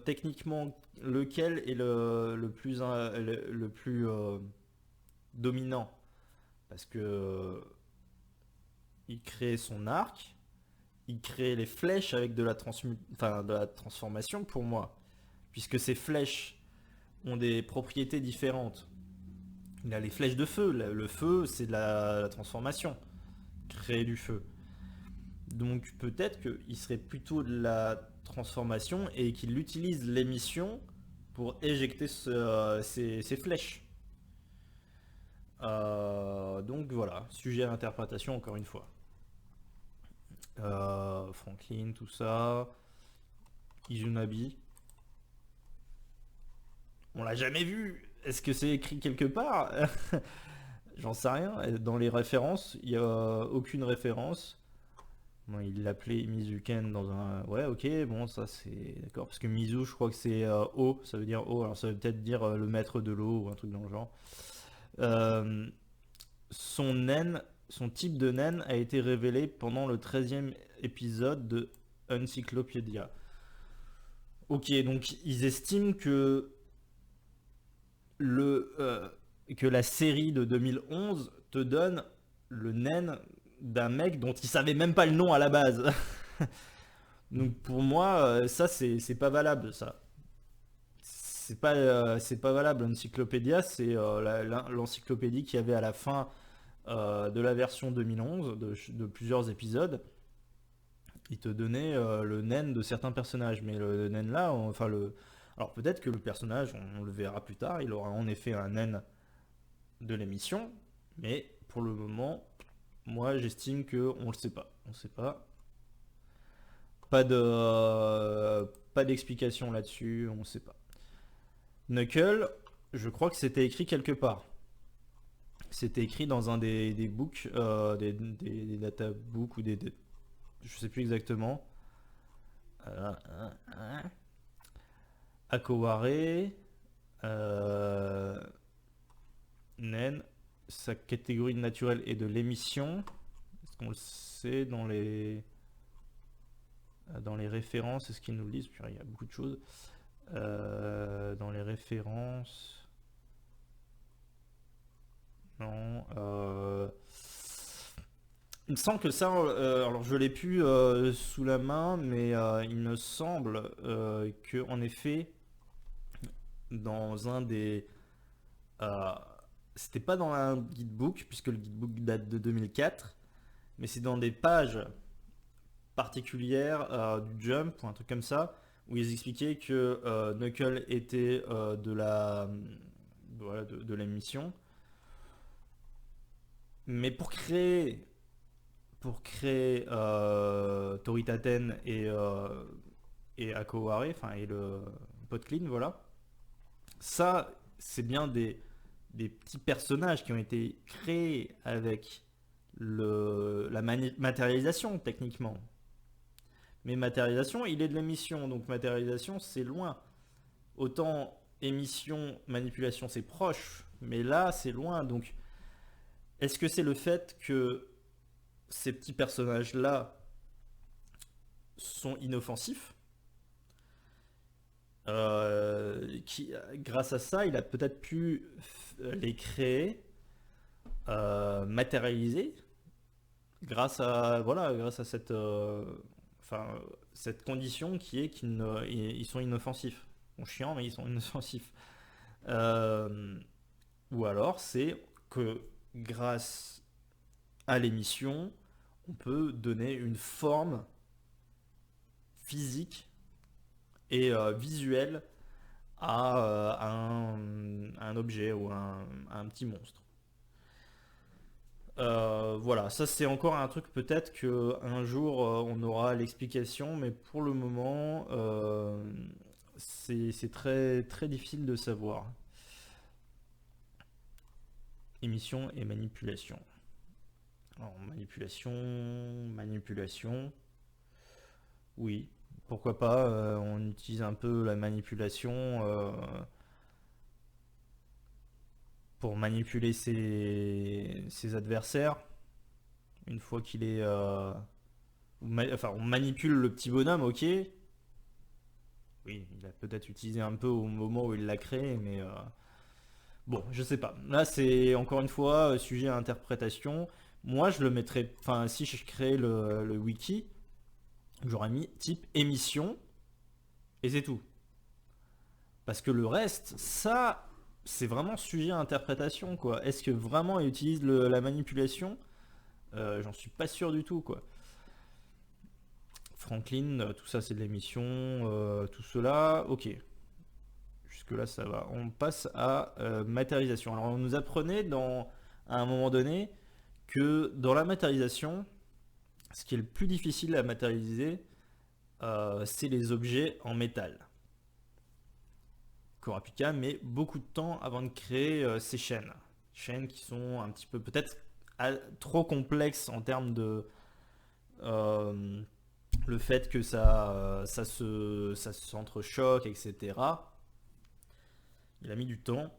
Techniquement, lequel est le plus dominant? Parce que il crée son arc, il crée les flèches avec de la transformation pour moi, puisque ces flèches ont des propriétés différentes. Il a les flèches de feu. Le feu, c'est de la transformation. Créer du feu. Donc peut-être qu'il serait plutôt de la transformation et qu'il utilise l'émission pour éjecter ces flèches. Donc voilà, sujet à interprétation encore une fois. Franklin, tout ça. Izunabi. On l'a jamais vu. Est-ce que c'est écrit quelque part? J'en sais rien. Dans les références, il n'y a aucune référence. Bon, il l'appelait Mizuken dans un... Ouais, ok, bon, ça c'est... D'accord, parce que Mizu, je crois que c'est eau, ça veut dire eau, alors ça veut peut-être dire le maître de l'eau ou un truc dans le genre. Euh, son type de naine a été révélé pendant le 13e épisode de Encyclopédia. Ok, donc ils estiment le, euh, que la série de 2011 te donne le naine d'un mec dont il savait même pas le nom à la base. Donc pour moi, ça c'est pas valable ça. C'est pas valable. L'encyclopédia, c'est l'encyclopédie qu'il y avait à la fin de la version 2011 de plusieurs épisodes. Il te donnait le naine de certains personnages, mais le naine là, alors peut-être que le personnage, on le verra plus tard, il aura en effet un naine de l'émission, mais pour le moment, moi j'estime que on le sait pas. On sait pas. Pas d'explication là-dessus, on sait pas. Knuckle, je crois que c'était écrit quelque part. C'était écrit dans un des books, des databooks ou je sais plus exactement. Akoware, Nen, sa catégorie naturelle est de l'émission. Est-ce qu'on le sait dans les références? Est-ce qu'ils nous le disent? Il y a beaucoup de choses. Dans les références. Non. Il me semble que ça, alors je l'ai plus sous la main, mais il me semble que en effet, dans un des, euh, c'était pas dans un guidebook puisque le guidebook date de 2004, mais c'est dans des pages particulières du Jump ou un truc comme ça où ils expliquaient que Knuckle était voilà, de l'émission, mais pour créer Toritaten et Akoware, enfin et le Potclean, voilà. Ça, c'est bien des petits personnages qui ont été créés avec la matérialisation techniquement. Mais matérialisation, il est de l'émission, donc matérialisation, c'est loin. Autant émission, manipulation, c'est proche, mais là, c'est loin. Donc, est-ce que c'est le fait que ces petits personnages-là sont inoffensifs, grâce à ça, il a peut-être pu les créer, matérialiser, grâce à cette condition qui est qu'ils sont inoffensifs. sont chiants, mais ils sont inoffensifs. Euh, ou alors, c'est que grâce à l'émission, on peut donner une forme physique et visuelle à un objet ou à un petit monstre. Voilà, ça c'est encore un truc peut-être que un jour on aura l'explication, mais pour le moment c'est très très difficile de savoir. Émission et manipulation. Alors manipulation, oui, pourquoi pas, on utilise un peu la manipulation pour manipuler ses adversaires une fois qu'il est enfin, on manipule le petit bonhomme, ok. Oui, il a peut-être utilisé un peu au moment où il l'a créé, mais bon, je sais pas. Là, c'est encore une fois sujet à interprétation. Moi, je le mettrais. Enfin, si je crée le wiki, j'aurais mis type émission et c'est tout. Parce que le reste, ça, c'est vraiment sujet à interprétation, quoi. Est-ce que vraiment il utilise la manipulation? J'en suis pas sûr du tout, quoi. Franklin, tout ça c'est de l'émission, tout cela, ok. Jusque-là ça va. On passe à matérialisation. Alors on nous apprenait à un moment donné que dans la matérialisation, ce qui est le plus difficile à matérialiser, c'est les objets en métal. Kurapika met beaucoup de temps avant de créer ces chaînes. Chaînes qui sont un petit peu peut-être trop complexes en termes de... euh, le fait que ça s'entrechoque, etc. Il a mis du temps.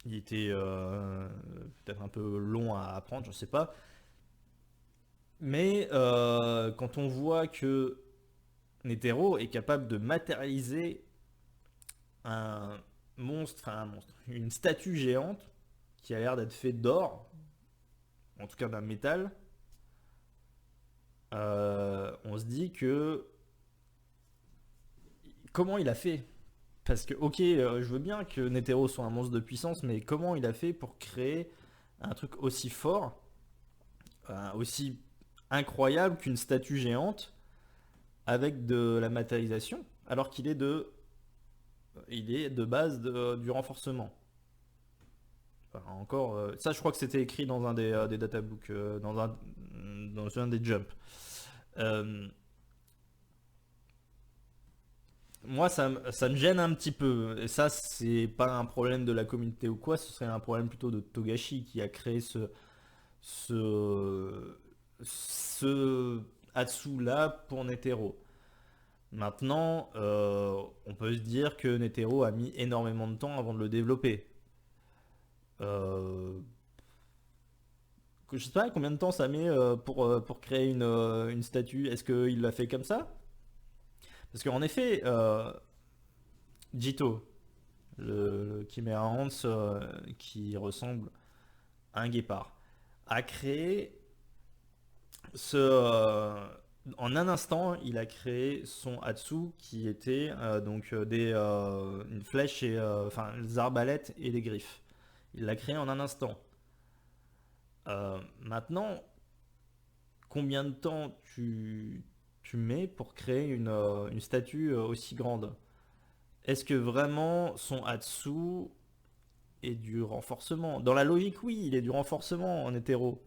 Il était peut-être un peu long à apprendre, je ne sais pas. Mais quand on voit que Netero est capable de matérialiser un une statue géante qui a l'air d'être faite d'or, en tout cas d'un métal, on se dit que comment il a fait? Parce que, ok, je veux bien que Netero soit un monstre de puissance, mais comment il a fait pour créer un truc aussi fort, aussi incroyable qu'une statue géante avec de la matérialisation, alors il est de base du renforcement. Enfin, encore, ça je crois que c'était écrit dans un des databooks, dans un des jumps. Euh, Moi, ça me gêne un petit peu. Et ça, c'est pas un problème de la communauté ou quoi, ce serait un problème plutôt de Togashi qui a créé ce, ce Hatsu-là pour Netero. Maintenant, on peut se dire que Netero a mis énormément de temps avant de le développer. Euh, je sais pas combien de temps ça met pour créer une statue. Est-ce qu'il l'a fait comme ça? Parce qu'en effet, Jito, le Chimera Hans qui ressemble à un guépard, a créé en un instant, il a créé son Hatsu qui était une flèche et enfin des arbalètes et des griffes. Il l'a créé en un instant. Maintenant, combien de temps tu mets pour créer une statue aussi grande? Est-ce que vraiment son Hatsu est du renforcement? Dans la logique, oui, il est du renforcement en hétéro.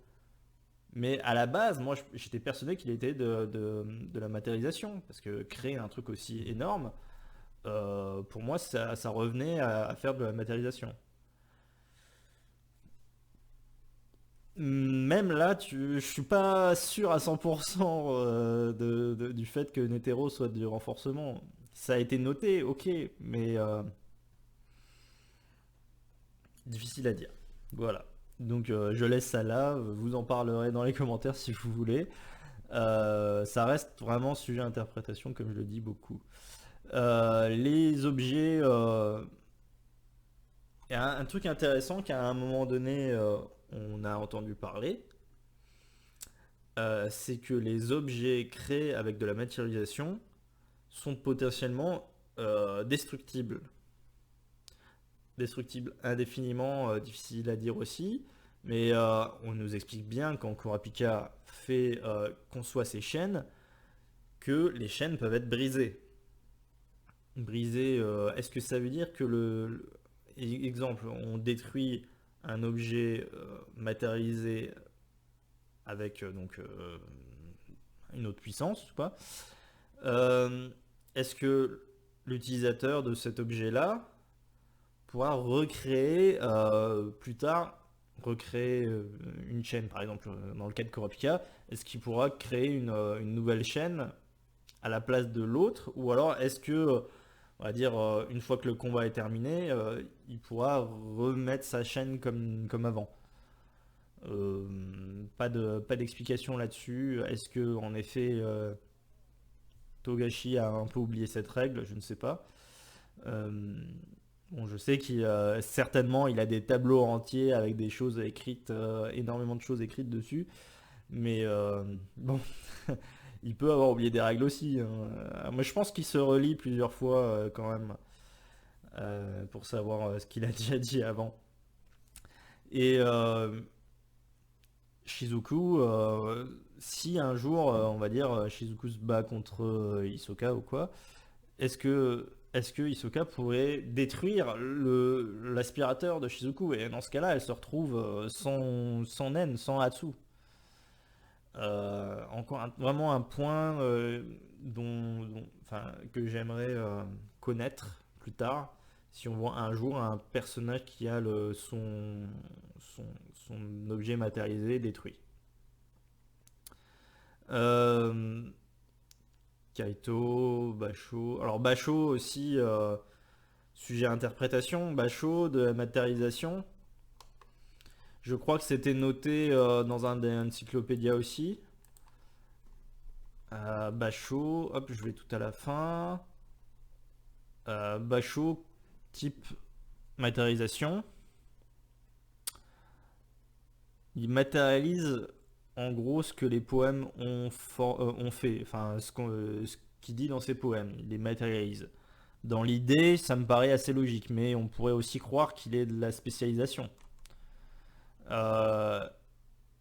Mais à la base, moi j'étais persuadé qu'il était de la matérialisation. Parce que créer un truc aussi énorme, pour moi ça revenait à faire de la matérialisation. Même là, je suis pas sûr à 100% du fait que Netero soit du renforcement. Ça a été noté, ok, mais difficile à dire. Voilà. Donc je laisse ça là, vous en parlerez dans les commentaires si vous voulez. Ça reste vraiment sujet à interprétation, comme je le dis beaucoup. Les objets, il y a un truc intéressant qu'à un moment donné, on a entendu parler, c'est que les objets créés avec de la matérialisation sont potentiellement destructible. Destructible indéfiniment, difficile à dire aussi. Mais on nous explique bien quand Kurapika conçoit ces chaînes que les chaînes peuvent être brisées. Brisées, est-ce que ça veut dire que exemple, on détruit un objet matérialisé avec une autre puissance, ou pas. Euh, Est-ce que l'utilisateur de cet objet-là pourra recréer plus tard, recréer une chaîne, par exemple, dans le cas de Kurapika, est-ce qu'il pourra créer une nouvelle chaîne à la place de l'autre, ou alors est-ce que, on va dire, une fois que le combat est terminé, il pourra remettre sa chaîne comme avant. Pas d'explication là-dessus. Est-ce que, en effet, Togashi a un peu oublié cette règle? Je ne sais pas. Euh, bon, je sais qu'il certainement il a des tableaux entiers avec des choses écrites, énormément de choses écrites dessus, mais bon, il peut avoir oublié des règles aussi, hein. Moi, je pense qu'il se relit plusieurs fois quand même pour savoir ce qu'il a déjà dit avant. Et Shizuku, si un jour, on va dire, Shizuku se bat contre Hisoka ou quoi, est-ce que Hisoka pourrait détruire l'aspirateur de Shizuku? Et dans ce cas-là, elle se retrouve sans Nen, sans Hatsu. Encore vraiment un point enfin, que j'aimerais connaître plus tard. Si on voit un jour un personnage qui a son, son objet matérialisé détruit. Euh, Kaito, Basho. Alors Basho aussi, sujet à interprétation. Basho de la matérialisation. Je crois que c'était noté dans un des encyclopédias aussi. Basho, hop, je vais tout à la fin. Basho, type matérialisation. Il matérialise en gros ce que les poèmes ont fait, enfin ce qu'il dit dans ses poèmes, il les matérialise. Dans l'idée, ça me paraît assez logique, mais on pourrait aussi croire qu'il est de la spécialisation. Euh,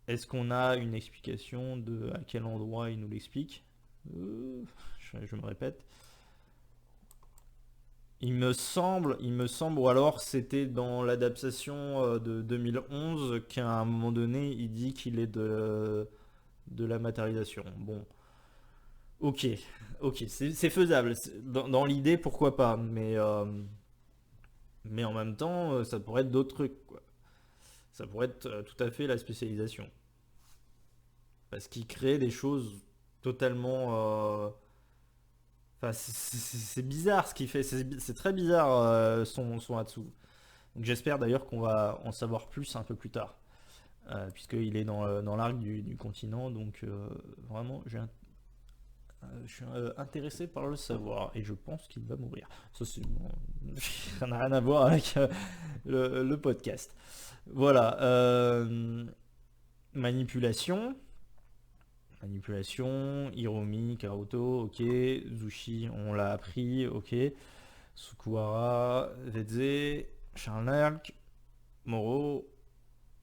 Est-ce qu'on a une explication de à quel endroit il nous l'explique? Je me répète. Il me semble, ou alors c'était dans l'adaptation de 2011 qu'à un moment donné, il dit qu'il est de la matérialisation. Bon, ok, ok, c'est faisable. Dans l'idée, pourquoi pas, mais en même temps, ça pourrait être d'autres trucs, quoi. Ça pourrait être tout à fait la spécialisation. Parce qu'il crée des choses totalement. Enfin, c'est bizarre ce qu'il fait, c'est très bizarre son Hatsu. Donc j'espère d'ailleurs qu'on va en savoir plus un peu plus tard, puisqu'il est dans l'arc du continent, donc vraiment je suis intéressé par le savoir, et je pense qu'il va mourir. Ça c'est bon, ça n'a rien à voir avec le podcast. Voilà, manipulation. Manipulation, Hiromi, Karuto, ok. Zushi, on l'a appris, ok. Sukuhara, Zeze, Charnark, Moro,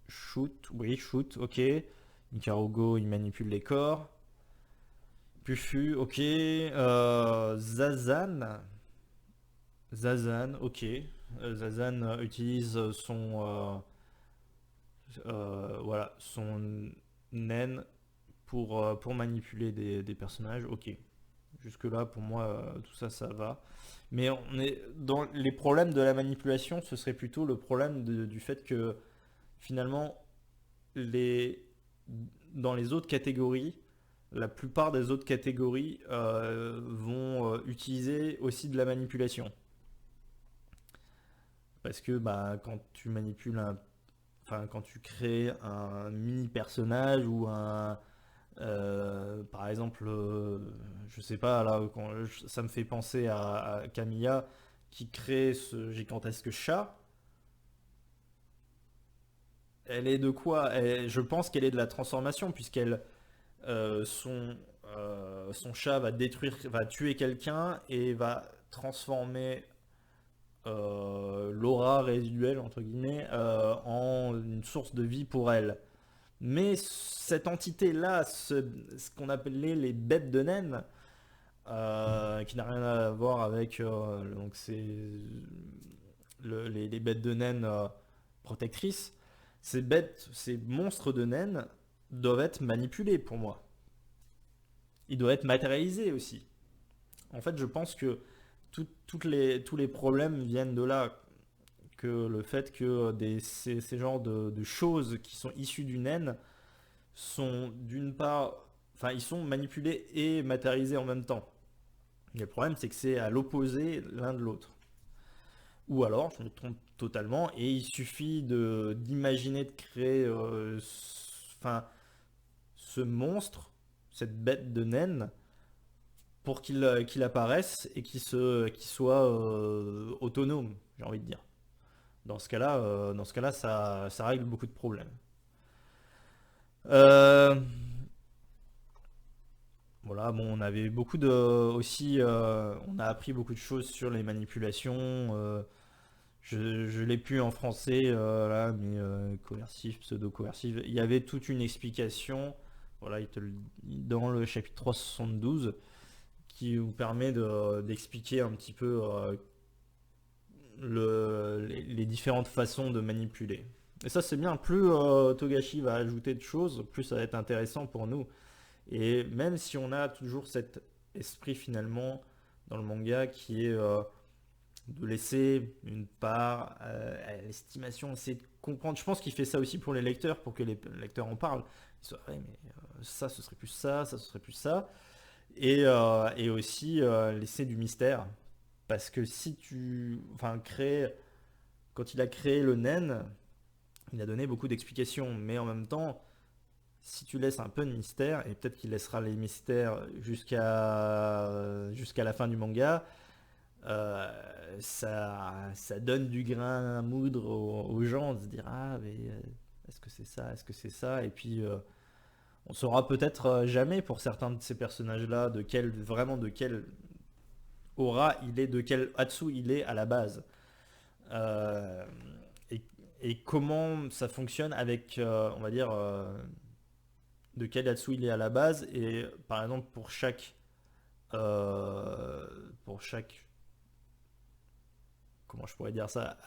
Shoot, oui, Shoot, ok. Ikarugo, il manipule les corps. Pufu, ok. Zazan, ok. Zazan utilise voilà, son nen pour manipuler des personnages, ok. Jusque-là, pour moi, tout ça, ça va. Mais on est dans les problèmes de la manipulation, ce serait plutôt le problème du fait que finalement, les, dans les autres catégories, la plupart des autres catégories vont utiliser aussi de la manipulation. Parce que bah, quand tu manipules enfin, quand tu crées un mini personnage ou par exemple, je sais pas, là, ça me fait penser à Camilla qui crée ce gigantesque chat. Elle est de quoi? Je pense qu'elle est de la transformation, puisqu'elle son chat va tuer quelqu'un et va transformer l'aura résiduelle, entre guillemets, en une source de vie pour elle. Mais cette entité-là, ce qu'on appelait les bêtes de naine, qui n'a rien à voir avec donc les bêtes de naine protectrices, ces monstres de naine doivent être manipulés pour moi. Ils doivent être matérialisés aussi. En fait, je pense que tous les problèmes viennent de là. Que le fait que ces genres de choses qui sont issues du naine sont d'une part, enfin, ils sont manipulés et matérialisés en même temps. Et le problème, c'est que c'est à l'opposé l'un de l'autre. Ou alors, je me trompe totalement, et il suffit d'imaginer de créer enfin, ce monstre, cette bête de naine, pour qu'il apparaisse et qu'il soit autonome, j'ai envie de dire. Dans ce cas-là, ça règle beaucoup de problèmes. Euh, voilà, bon, on avait beaucoup de aussi, on a appris beaucoup de choses sur les manipulations. Je l'ai plus en français là, mais coercif, pseudo-coercif. Il y avait toute une explication. Voilà, il te le dit dans le chapitre 372 qui vous permet d'expliquer un petit peu les différentes façons de manipuler. Et ça c'est bien, plus Togashi va ajouter de choses, plus ça va être intéressant pour nous. Et même si on a toujours cet esprit finalement dans le manga qui est de laisser une part à l'estimation, essayer de comprendre. Je pense qu'il fait ça aussi pour les lecteurs, pour que les lecteurs en parlent. Ils soient, ouais, mais ça ce serait plus ça, ça ce serait plus ça. Et aussi laisser du mystère. Parce que si tu... Enfin, quand il a créé le naine, il a donné beaucoup d'explications. Mais en même temps, si tu laisses un peu de mystère, et peut-être qu'il laissera les mystères jusqu'à la fin du manga, ça donne du grain à moudre aux gens de se dire ah mais est-ce que c'est ça, est-ce que c'est ça, et puis on saura peut-être jamais pour certains de ces personnages-là de quel aura il est, de quel Hatsu il est à la base. Euh, et, et comment ça fonctionne avec, on va dire, de quel Hatsu il est à la base. Et par exemple, pour chaque, comment je pourrais dire ça,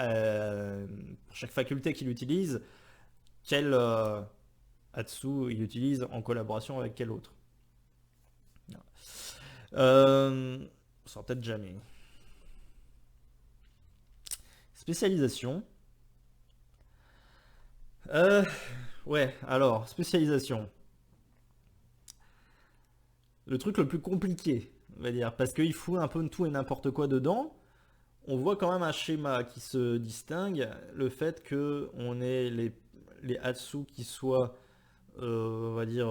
pour chaque faculté qu'il utilise, quel Hatsu il utilise en collaboration avec quel autre. On sera peut-être jamais. Spécialisation. Euh, ouais, alors, spécialisation. Le truc le plus compliqué, on va dire, parce qu'il fout un peu de tout et n'importe quoi dedans. On voit quand même un schéma qui se distingue. Le fait que on ait les Hatsu qui soient, on va dire,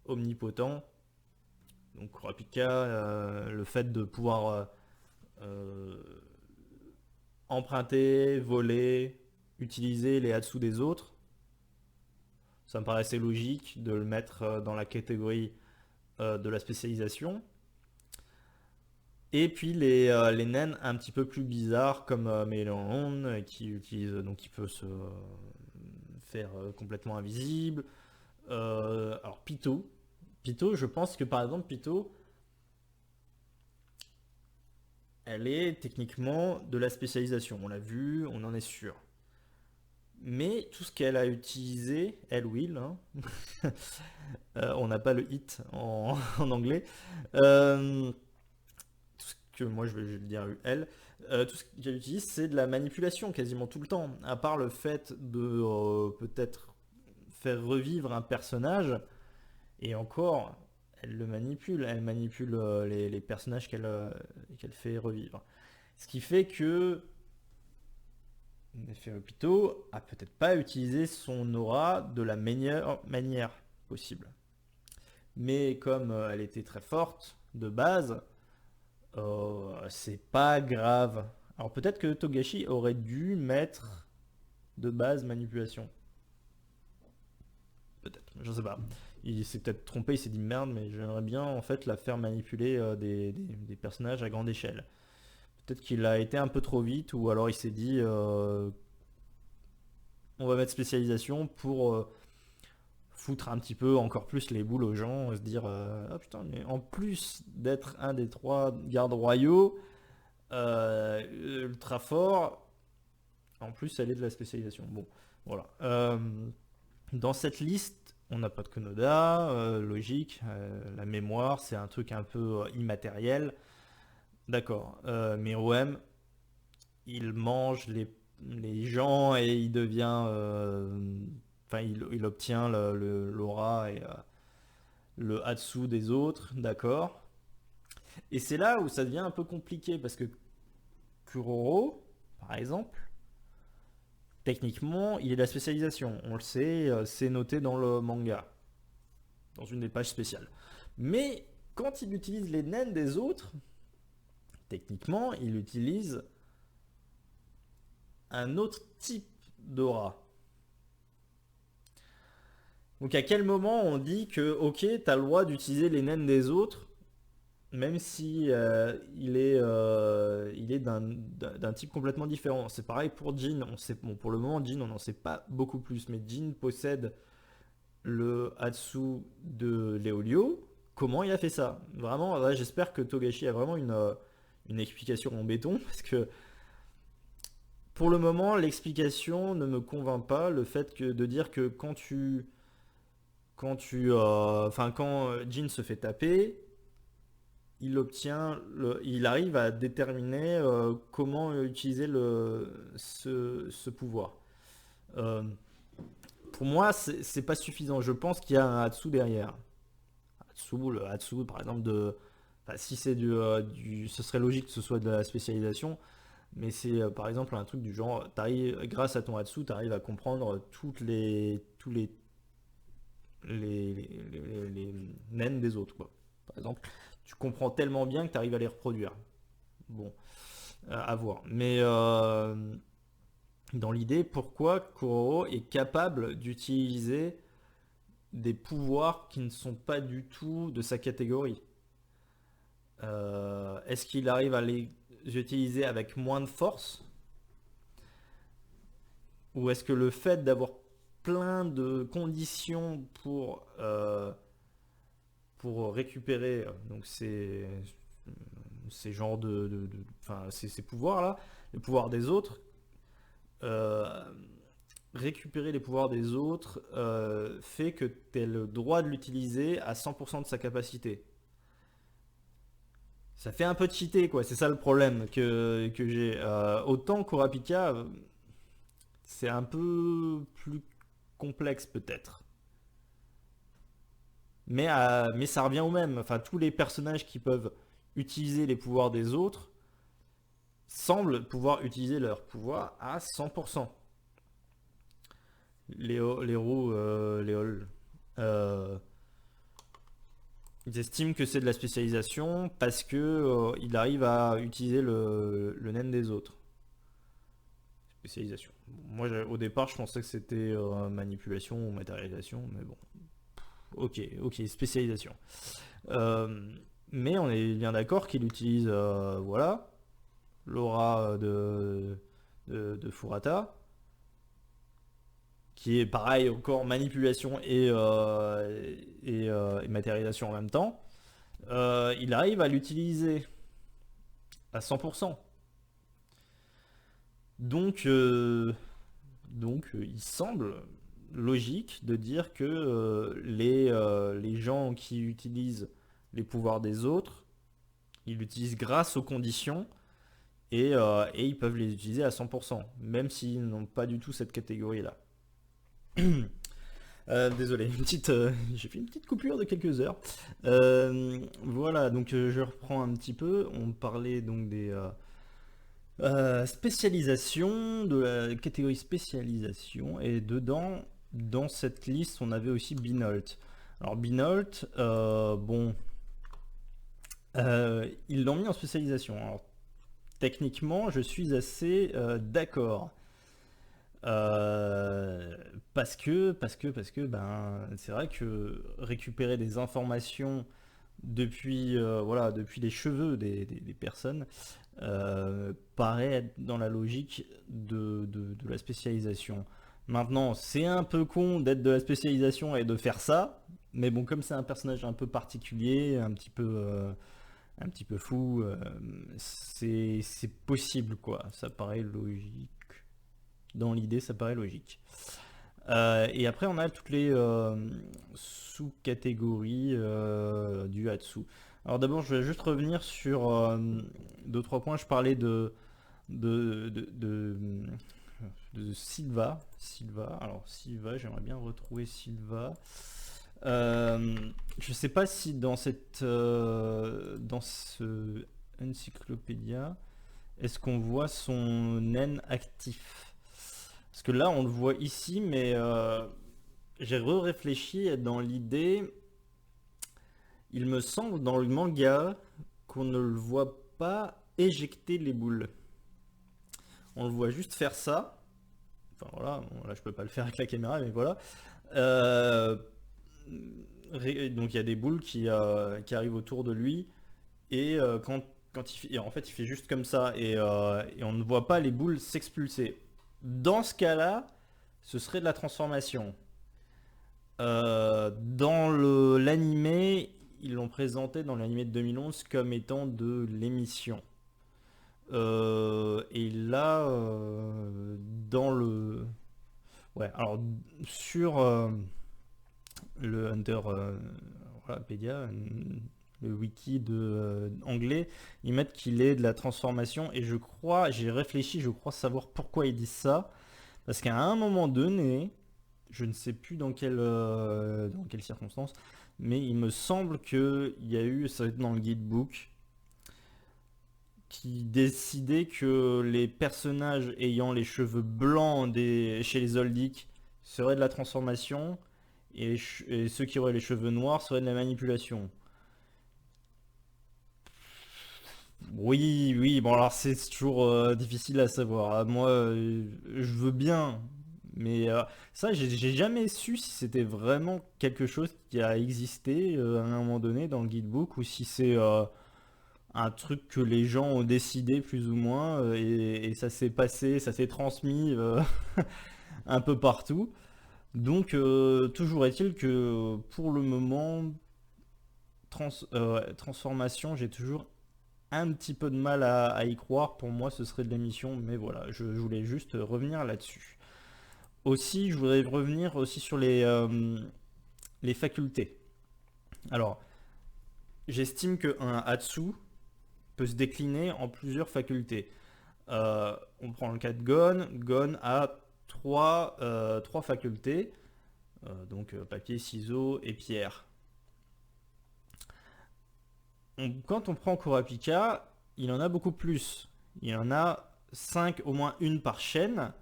omnipotents. Donc Kurapika, le fait de pouvoir euh, emprunter, voler, utiliser les Hatsu des autres. Ça me paraissait logique de le mettre dans la catégorie de la spécialisation. Et puis les naines un petit peu plus bizarres comme Melon qui utilise donc qui peut se faire complètement invisible. Alors Pito, je pense que par exemple Pito, elle est techniquement de la spécialisation. On l'a vu, on en est sûr. Mais tout ce qu'elle a utilisé, elle will, hein, on n'a pas le hit en anglais. Tout ce que moi je vais le dire elle. Tout ce qu'elle utilise, c'est de la manipulation quasiment tout le temps. À part le fait de peut-être faire revivre un personnage, et encore, elle le manipule. Elle manipule les personnages qu'elle fait revivre. Ce qui fait que Neferupito a peut-être pas utilisé son aura de la meilleure manière possible. Mais comme elle était très forte de base, c'est pas grave. Alors peut-être que Togashi aurait dû mettre de base manipulation. Peut-être, je sais pas. Il s'est peut-être trompé, il s'est dit merde, mais j'aimerais bien en fait la faire manipuler des personnages à grande échelle. Peut-être qu'il a été un peu trop vite, ou alors il s'est dit on va mettre spécialisation pour foutre un petit peu encore plus les boules aux gens, se dire ah putain, mais en plus d'être un des 3 gardes royaux ultra fort, en plus elle est de la spécialisation. Bon, voilà. Dans cette liste, on n'a pas de Konoda, logique, la mémoire, c'est un truc un peu immatériel. D'accord, mais OM, il mange les gens et il devient. Enfin, il obtient l'aura et le Hatsu des autres, d'accord. Et c'est là où ça devient un peu compliqué parce que Kuroro, par exemple, techniquement, il est de la spécialisation. On le sait, c'est noté dans le manga, dans une des pages spéciales. Mais quand il utilise les naines des autres, techniquement, il utilise un autre type d'aura. Donc à quel moment on dit que ok, t'as le droit d'utiliser les naines des autres, même si il est d'un type complètement différent. C'est pareil pour Jin. On sait, bon, pour le moment, Jin, on n'en sait pas beaucoup plus, mais Jin possède le Hatsu de Léolio. Comment il a fait ça? Vraiment, là, j'espère que Togashi a vraiment une explication en béton, parce que pour le moment, l'explication ne me convainc pas. Le fait de dire que quand Jin se fait taper, il arrive à déterminer comment utiliser ce pouvoir. Euh, pour moi, c'est pas suffisant. Je pense qu'il y a un Hatsu derrière. Le Hatsu, par exemple, enfin, si c'est ce serait logique que ce soit de la spécialisation, mais c'est par exemple un truc du genre, grâce à ton Hatsu, tu arrives à comprendre les naines des autres, quoi. Par exemple, tu comprends tellement bien que tu arrives à les reproduire. Bon, à voir. Mais dans l'idée, pourquoi Kuroro est capable d'utiliser des pouvoirs qui ne sont pas du tout de sa catégorie? Est-ce qu'il arrive à les utiliser avec moins de force? Ou est-ce que le fait d'avoir plein de conditions pour récupérer donc ces genres enfin, ces pouvoirs-là, les pouvoirs des autres, euh, récupérer les pouvoirs des autres fait que tu as le droit de l'utiliser à 100% de sa capacité. Ça fait un peu cheaté, quoi. C'est ça le problème que j'ai. Autant Kurapika, c'est un peu plus complexe peut-être. Mais ça revient au même. Enfin, tous les personnages qui peuvent utiliser les pouvoirs des autres semblent pouvoir utiliser leurs pouvoirs à 100%. Léo, Léol, euh, ils estiment que c'est de la spécialisation parce que il arrive à utiliser le naine des autres. Spécialisation. Moi, au départ, je pensais que c'était manipulation ou matérialisation, mais bon. Ok, spécialisation. Euh, mais on est bien d'accord qu'il utilise, voilà, l'aura de Furata, qui est pareil, encore manipulation et matérialisation en même temps. Il arrive à l'utiliser à 100%. Donc, il semble logique de dire que les gens qui utilisent les pouvoirs des autres, ils l'utilisent grâce aux conditions et ils peuvent les utiliser à 100%, même s'ils n'ont pas du tout cette catégorie-là. Désolé, j'ai fait une petite coupure de quelques heures. Voilà, donc je reprends un petit peu. On parlait donc des spécialisations, de la catégorie spécialisation, et dedans, dans cette liste, on avait aussi Binolt. Alors Binolt, bon, ils l'ont mis en spécialisation. Alors techniquement, je suis assez d'accord. parce que ben, c'est vrai que récupérer des informations depuis, voilà, depuis les cheveux des personnes paraît être dans la logique de la spécialisation. Maintenant, c'est un peu con d'être de la spécialisation et de faire ça, mais bon, comme c'est un personnage un peu particulier, un petit peu fou, c'est possible, quoi. Ça paraît logique. Dans l'idée, ça paraît logique. Et après, on a toutes les sous-catégories du Hatsu. Alors d'abord, je vais juste revenir sur deux, trois points. Je parlais de, de, de, de Silva. Silva. Alors Silva, j'aimerais bien retrouver Silva. Je sais pas si dans dans ce encyclopédia, est-ce qu'on voit son N actif? Parce que là, on le voit ici, mais j'ai réfléchi dans l'idée. Il me semble dans le manga qu'on ne le voit pas éjecter les boules. On le voit juste faire ça. Enfin voilà, bon, là je peux pas le faire avec la caméra, mais voilà. Euh, donc il y a des boules qui arrivent autour de lui et en fait il fait juste comme ça et on ne voit pas les boules s'expulser. Dans ce cas-là, ce serait de la transformation. Dans l'animé, ils l'ont présenté dans l'animé de 2011 comme étant de l'émission. Et là, dans le... Ouais, alors sur le Hunter voilà, Pedia, le wiki anglais, ils mettent qu'il est de la transformation et je crois, j'ai réfléchi, je crois savoir pourquoi ils disent ça. Parce qu'à un moment donné, je ne sais plus dans quelles circonstances, mais il me semble qu'il y a eu, ça va être dans le guidebook, qui décidait que les personnages ayant les cheveux blancs chez les Zoldyck seraient de la transformation et ceux qui auraient les cheveux noirs seraient de la manipulation. Oui, oui, bon alors c'est toujours difficile à savoir. Moi, je veux bien, mais ça, j'ai jamais su si c'était vraiment quelque chose qui a existé à un moment donné dans le guidebook ou si c'est un truc que les gens ont décidé plus ou moins et ça s'est passé, ça s'est transmis un peu partout. Donc, toujours est-il que pour le moment, transformation, j'ai toujours un petit peu de mal à y croire. Pour moi, ce serait de l'émission, mais voilà, je voulais juste revenir là-dessus. Aussi, je voudrais revenir aussi sur les facultés. Alors, j'estime qu'un Hatsu peut se décliner en plusieurs facultés. On prend le cas de Gon. Gon a trois facultés, donc papier, ciseaux et pierre. Quand on prend Kurapika, il en a beaucoup plus. Il en a 5, au moins une par chaîne.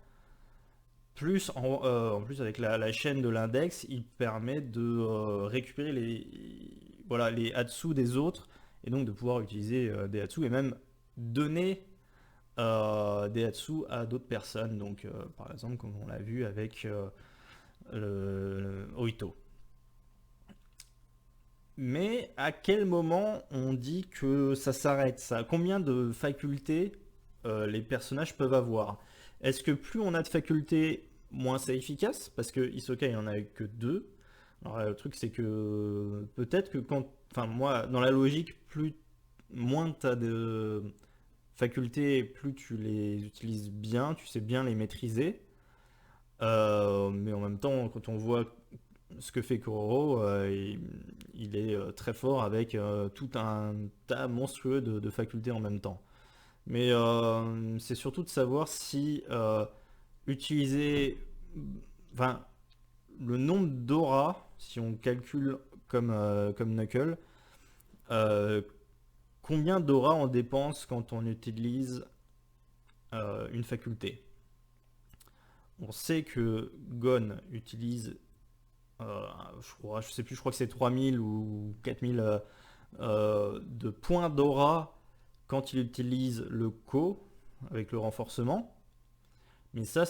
Plus en plus avec la chaîne de l'index, il permet de récupérer voilà, les Hatsu des autres et donc de pouvoir utiliser des Hatsu et même donner des Hatsu à d'autres personnes. Donc par exemple comme on l'a vu avec le Oito. Mais à quel moment on dit que ça s'arrête ça? Combien de facultés les personnages peuvent avoir? Est-ce que plus on a de facultés, moins c'est efficace? Parce que Hisoka il en a eu que deux. Alors le truc c'est que peut-être que quand... Enfin moi, dans la logique, moins tu as de facultés, plus tu les utilises bien, tu sais bien les maîtriser. Mais en même temps, quand on voit ce que fait Kuroro, il est très fort avec tout un tas monstrueux de facultés en même temps. Mais c'est surtout de savoir si utiliser, enfin, le nombre d'auras, si on calcule comme Knuckle, euh, combien d'auras on dépense quand on utilise une faculté. On sait que Gon utilise je sais plus, je crois que c'est 3000 ou 4000 de points d'aura quand il utilise le Ko avec le renforcement. Mais ça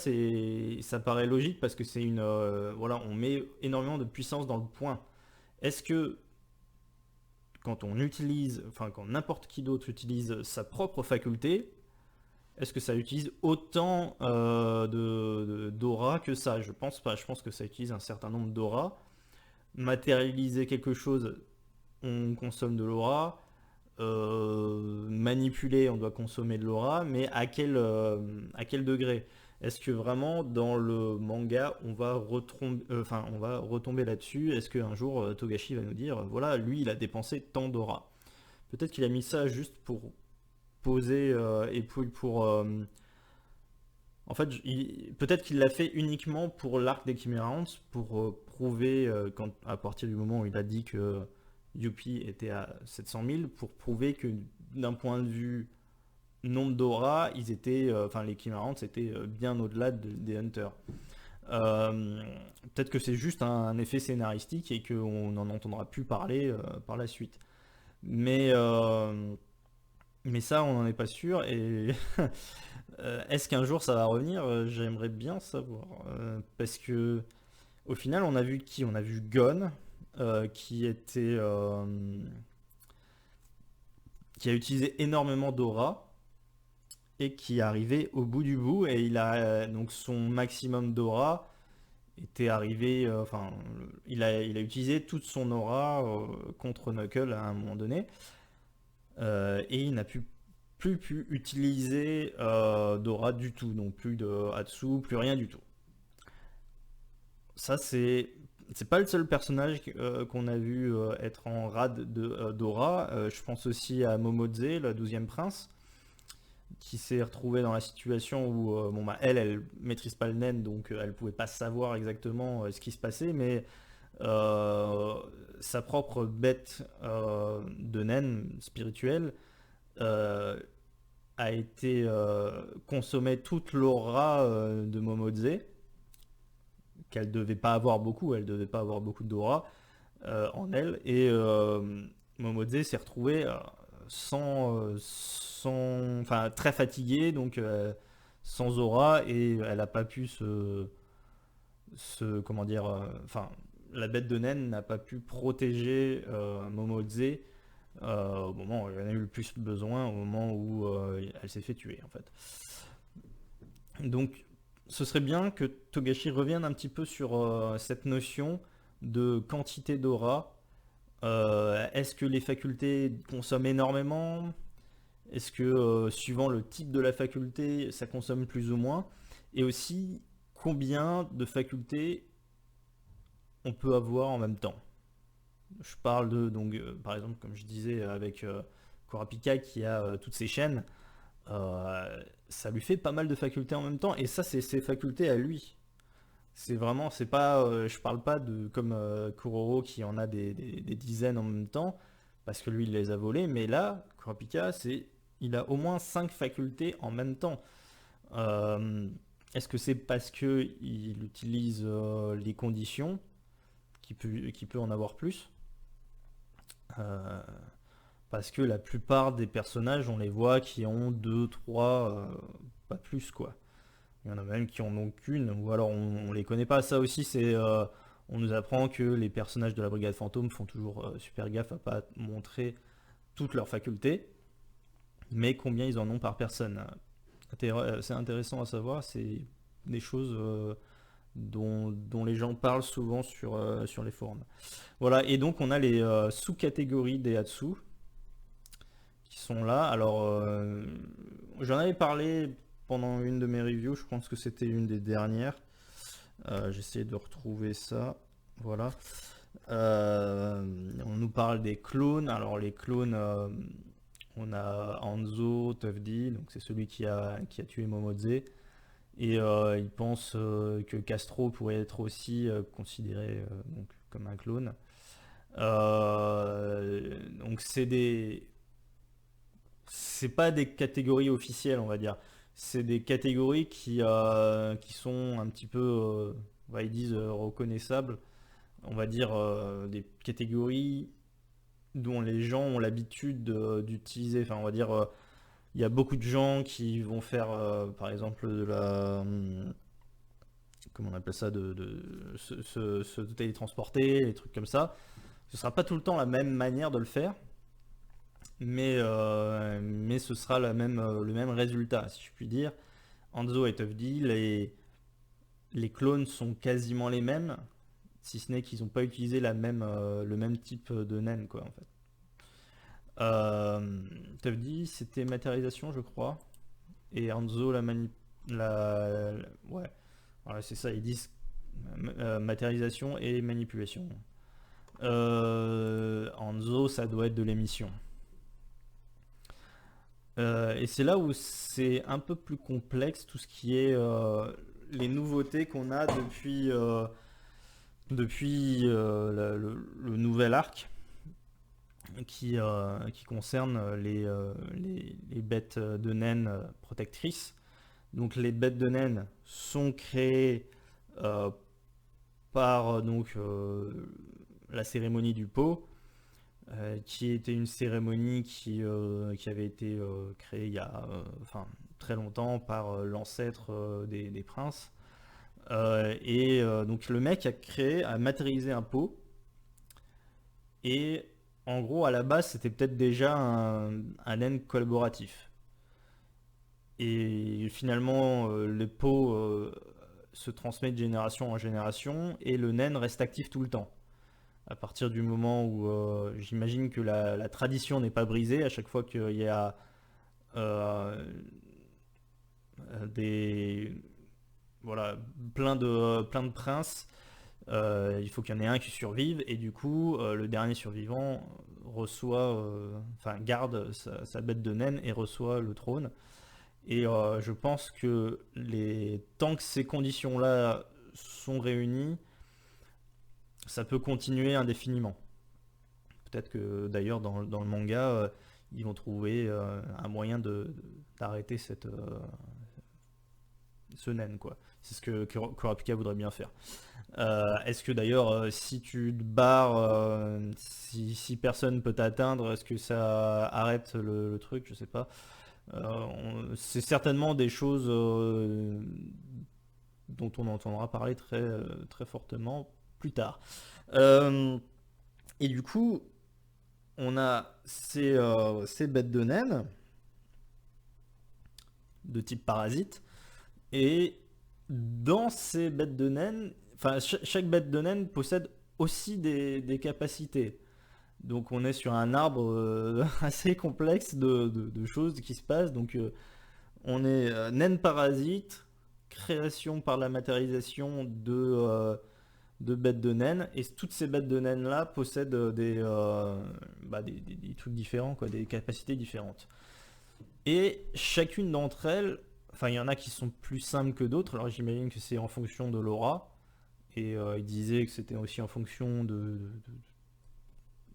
paraît logique parce que c'est voilà, on met énormément de puissance dans le point. Est-ce que quand on utilise, enfin quand n'importe qui d'autre utilise sa propre faculté, est-ce que ça utilise autant d'aura que ça? Je pense pas. Je pense que ça utilise un certain nombre d'aura. Matérialiser quelque chose, on consomme de l'aura. Manipuler, on doit consommer de l'aura, mais à quel degré? Est-ce que vraiment dans le manga, on va retomber là-dessus? Est-ce qu'un jour Togashi va nous dire, voilà, lui, il a dépensé tant d'aura? Peut-être qu'il a mis ça juste pour poser et en fait, peut-être qu'il l'a fait uniquement pour l'arc des Chimera Ants, pour prouver, à partir du moment où il a dit que Yuppie était à 700 000, pour prouver que d'un point de vue nombre d'aura, enfin les Chimera Ants étaient bien au-delà des Hunters. Euh, Peut-être que c'est juste un effet scénaristique et qu'on n'en entendra plus parler par la suite. Mais, euh, mais ça, on n'en est pas sûr. Et est-ce qu'un jour ça va revenir? J'aimerais bien savoir. Parce que au final, on a vu qui? On a vu Gon, qui a utilisé énormément d'aura et qui est arrivé au bout du bout. Et il a donc son maximum d'aura était arrivé. Enfin, il a utilisé toute son aura contre Knuckle à un moment donné. Et il n'a plus pu utiliser Dora du tout, donc plus de Hatsu, plus rien du tout. Ça, c'est pas le seul personnage qu'on a vu être en rade de Dora. Je pense aussi à Momodze, la 12e prince, qui s'est retrouvée dans la situation où bon, bah, elle maîtrise pas le nen, donc elle pouvait pas savoir exactement ce qui se passait, mais euh, sa propre bête de naine spirituelle euh, a été consommé toute l'aura de Momodze, qu'elle devait pas avoir beaucoup, elle devait pas avoir beaucoup d'aura en elle, et Momodze s'est retrouvé enfin très fatiguée, donc sans aura, et elle a pas pu comment dire, enfin la bête de naine n'a pas pu protéger Momodze au moment où elle en a eu le plus besoin, au moment où elle s'est fait tuer en fait. Donc ce serait bien que Togashi revienne un petit peu sur cette notion de quantité d'aura. Est-ce que les facultés consomment énormément? Est-ce que suivant le type de la faculté, ça consomme plus ou moins? Et aussi, combien de facultés on peut avoir en même temps? Je parle de, donc, par exemple, comme je disais, avec Kurapika qui a toutes ses chaînes, ça lui fait pas mal de facultés en même temps, et ça, c'est ses facultés à lui. C'est vraiment, c'est pas, je parle pas de comme Kuroro qui en a des dizaines en même temps, parce que lui il les a volés, mais là, Kurapika, il a au moins 5 facultés en même temps. Euh, Est-ce que c'est parce que il utilise les conditions qu'il peut en avoir plus? Euh, Parce que la plupart des personnages, on les voit qui ont 2, 3, pas plus quoi. Il y en a même qui en ont qu'une, ou alors on les connaît pas. Ça aussi, on nous apprend que les personnages de la Brigade Fantôme font toujours super gaffe à pas montrer toutes leurs facultés, mais combien ils en ont par personne. C'est intéressant à savoir, c'est des choses dont les gens parlent souvent sur les forums. Voilà, et donc on a les sous-catégories des Hatsu qui sont là. Alors, j'en avais parlé pendant une de mes reviews, je pense que c'était une des dernières. J'essaie de retrouver ça. Voilà. On nous parle des clones. Alors les clones, on a Hanzo Tufdi, donc c'est celui qui a tué Momodze. Et il pense que Castro pourrait être aussi considéré donc, comme un clone. Donc c'est pas des catégories officielles, on va dire. C'est des catégories qui sont un petit peu, ils disent reconnaissables. On va dire des catégories dont les gens ont l'habitude d'utiliser. Enfin, on va dire Il y a beaucoup de gens qui vont faire, par exemple, de la... comment on appelle ça, se télétransporter, des trucs comme ça. Ce sera pas tout le temps la même manière de le faire, mais ce sera le même résultat, si je puis dire. Hanzo et Tuffdy, les clones sont quasiment les mêmes, si ce n'est qu'ils n'ont pas utilisé le même type de naine, quoi, en fait. Tuffdy, c'était matérialisation, je crois, et Hanzo, ouais, voilà, c'est ça, ils disent matérialisation et manipulation. Hanzo, ça doit être de l'émission. Et c'est là où c'est un peu plus complexe, tout ce qui est les nouveautés qu'on a depuis le nouvel arc qui concerne les bêtes de naine protectrices. Donc les bêtes de naine sont créées euh, par la cérémonie du pot, qui était une cérémonie qui avait été créée il y a très longtemps par l'ancêtre des princes. Donc le mec a matérialisé un pot, et en gros à la base c'était peut-être déjà un naine collaboratif. Et finalement le pot se transmet de génération en génération, et le naine reste actif tout le temps. À partir du moment où j'imagine que la tradition n'est pas brisée, à chaque fois qu'il y a euh, des voilà plein de princes, il faut qu'il y en ait un qui survive, et du coup le dernier survivant garde sa bête de naine et reçoit le trône. Et je pense que tant que ces conditions-là sont réunies, ça peut continuer indéfiniment. Peut-être que d'ailleurs dans le manga, ils vont trouver un moyen d'arrêter ce nen, quoi. C'est ce que Kurapika voudrait bien faire. Est-ce que d'ailleurs, si tu te barres, si personne peut t'atteindre, est-ce que ça arrête le truc? Je sais pas. C'est certainement des choses dont on entendra parler très fortement plus tard. Euh, et du coup, on a ces bêtes de naine de type parasite, et dans ces bêtes de naine, chaque bête de naine possède aussi des capacités. Donc on est sur un arbre assez complexe de choses qui se passent. Donc on est naine parasite, création par la matérialisation de bêtes de naine, et toutes ces bêtes de naine là possèdent des trucs différents, quoi, des capacités différentes. Et chacune d'entre elles, enfin il y en a qui sont plus simples que d'autres, alors j'imagine que c'est en fonction de l'aura, et il disait que c'était aussi en fonction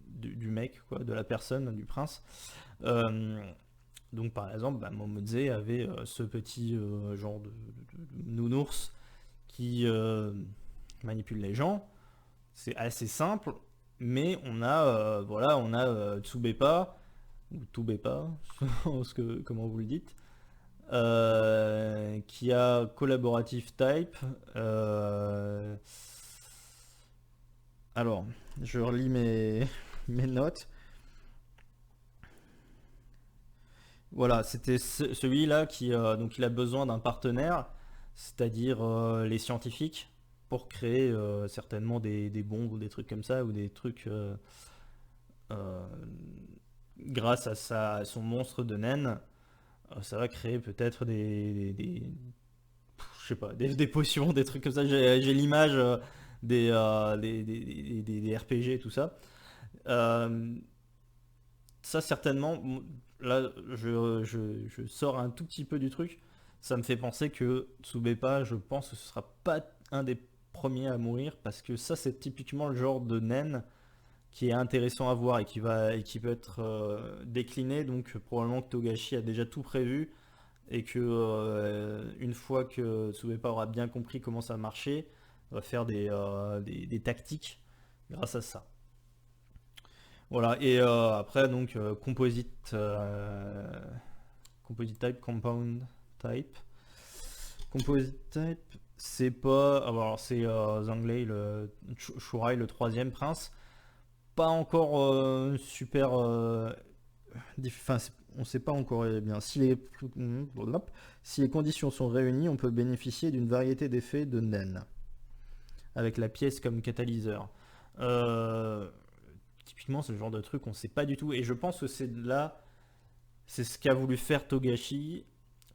du mec, quoi, de la personne, du prince. Euh, donc par exemple, Momodze avait ce petit genre de nounours qui manipule les gens. C'est assez simple, mais on a Tsubepa, ou Tubepa, comment vous le dites, qui a collaborative type. Alors, je relis mes notes. Voilà, c'était celui-là donc il a besoin d'un partenaire, c'est-à-dire les scientifiques, pour créer certainement des bombes ou des trucs comme ça, ou des trucs euh, grâce à son monstre de naine. Ça va créer peut-être je sais pas, des potions, des trucs comme ça. J'ai l'image des RPG, tout ça. Euh, Ça certainement, là je sors un tout petit peu du truc. Ça me fait penser que Tsubepa, je pense que ce sera pas un des premiers à mourir, parce que ça c'est typiquement le genre de naine qui est intéressant à voir, et qui peut être décliné. Donc probablement que Togashi a déjà tout prévu, et que une fois que Tsubepa aura bien compris comment ça marchait, on va faire des tactiques grâce à ça. Voilà, et après, donc, composite Composite type, compound type. Composite type, c'est pas... Alors c'est Zhanglei, Shurai, le troisième prince. Pas encore super... Enfin, on sait pas encore bien. Si les conditions sont réunies, on peut bénéficier d'une variété d'effets de naine, avec la pièce comme catalyseur. Euh, Typiquement, c'est le genre de truc on sait pas du tout. Et je pense que c'est ce qu'a voulu faire Togashi.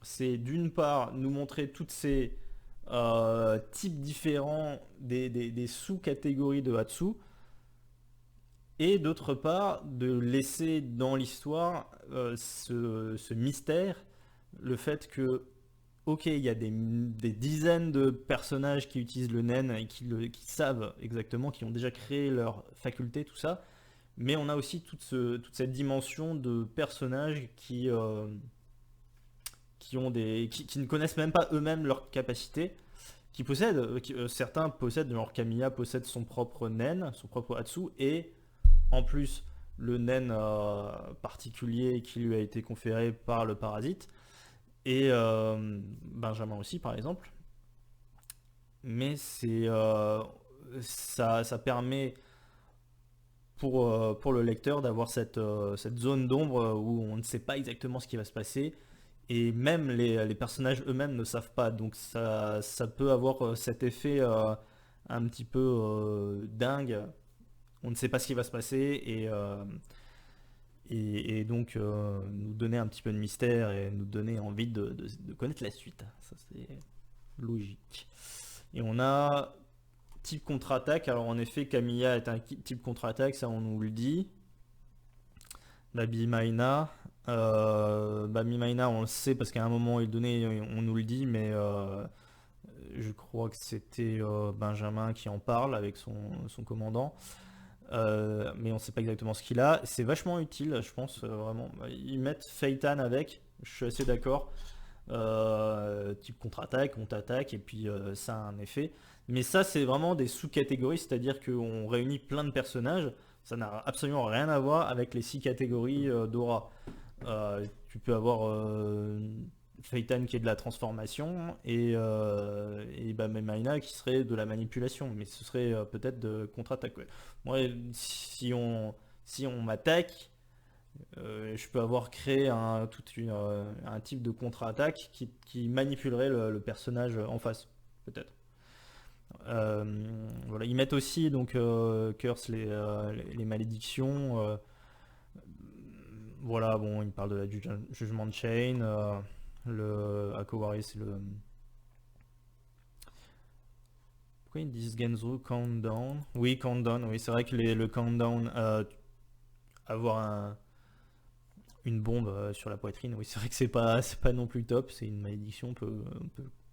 C'est d'une part nous montrer toutes ces types différents des sous-catégories de Hatsu, et d'autre part de laisser dans l'histoire ce mystère, le fait que, ok, il y a des dizaines de personnages qui utilisent le Nen et qui savent exactement, qui ont déjà créé leur faculté, tout ça, mais on a aussi toute cette dimension de personnages qui ne connaissent même pas eux-mêmes leurs capacités, qui possèdent, certains possèdent, genre Kamiya possède son propre Nen, son propre Hatsu, et en plus le Nen particulier qui lui a été conféré par le parasite, et Benjamin aussi par exemple. Mais ça permet pour le lecteur d'avoir cette zone d'ombre où on ne sait pas exactement ce qui va se passer, et même les personnages eux-mêmes ne savent pas, donc ça peut avoir cet effet un petit peu dingue. On ne sait pas ce qui va se passer, et donc nous donner un petit peu de mystère et nous donner envie de connaître la suite. Ça c'est logique. Et on a type contre-attaque. Alors en effet, Kamiya est un type contre-attaque, ça on nous le dit. Baby Maina. Baby Maina, on le sait parce qu'à un moment donné, on nous le dit, mais je crois que c'était Benjamin qui en parle avec son commandant. Mais on sait pas exactement ce qu'il a. C'est vachement utile, je pense, vraiment. Ils mettent Feitan avec, je suis assez d'accord. Type contre-attaque, on t'attaque, et puis ça a un effet. Mais ça, c'est vraiment des sous-catégories, c'est-à-dire qu'on réunit plein de personnages. Ça n'a absolument rien à voir avec les 6 catégories d'aura. Tu peux avoir Feitan qui est de la transformation, et Maina qui serait de la manipulation, mais ce serait peut-être de contre-attaque. Ouais. Moi, si on m'attaque, je peux avoir créé un type de contre-attaque qui manipulerait le personnage en face, peut-être. Voilà, ils mettent aussi donc curse les malédictions. Voilà, bon, ils parlent de la Judgment Chain. Le Akowari, c'est le. Pourquoi ils disent Genzo Countdown? Oui, Countdown, oui, c'est vrai que le Countdown, avoir une bombe sur la poitrine, oui, c'est vrai que c'est pas non plus top, c'est une malédiction, on peut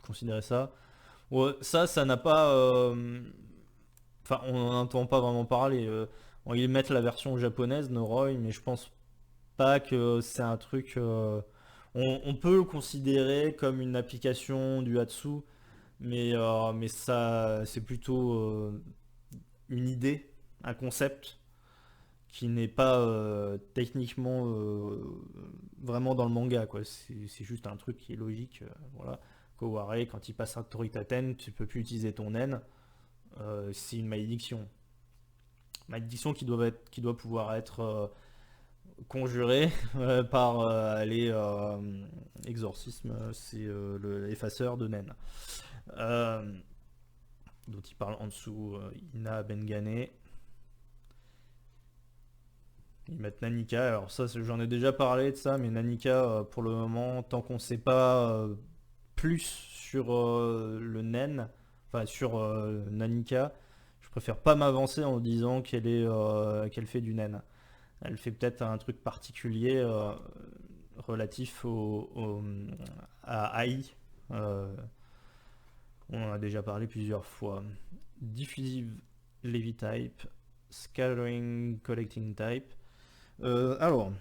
considérer ça. Ouais, ça n'a pas. Enfin, on n'en entend pas vraiment parler. Ils mettent la version japonaise, Noroi, mais je pense pas que c'est un truc. On peut le considérer comme une application du Hatsu, mais ça, c'est plutôt une idée, un concept qui n'est pas techniquement vraiment dans le manga, quoi. C'est juste un truc qui est logique. Voilà. Koware, quand il passe à Toritaten, tu peux plus utiliser ton N. C'est une malédiction. Malédiction qui doit pouvoir être conjurée par les exorcismes, c'est l'effaceur de Nen. Dont il parle en dessous, Ina Bengane. Ils mettent Nanika, alors ça j'en ai déjà parlé de ça, mais Nanika pour le moment, tant qu'on ne sait pas plus sur le Nen, enfin sur Nanika, je préfère pas m'avancer en disant qu'elle fait du Nen. Elle fait peut-être un truc particulier relatif à AI. On en a déjà parlé plusieurs fois. Diffusive Levy Type, Scattering Collecting Type. Alors,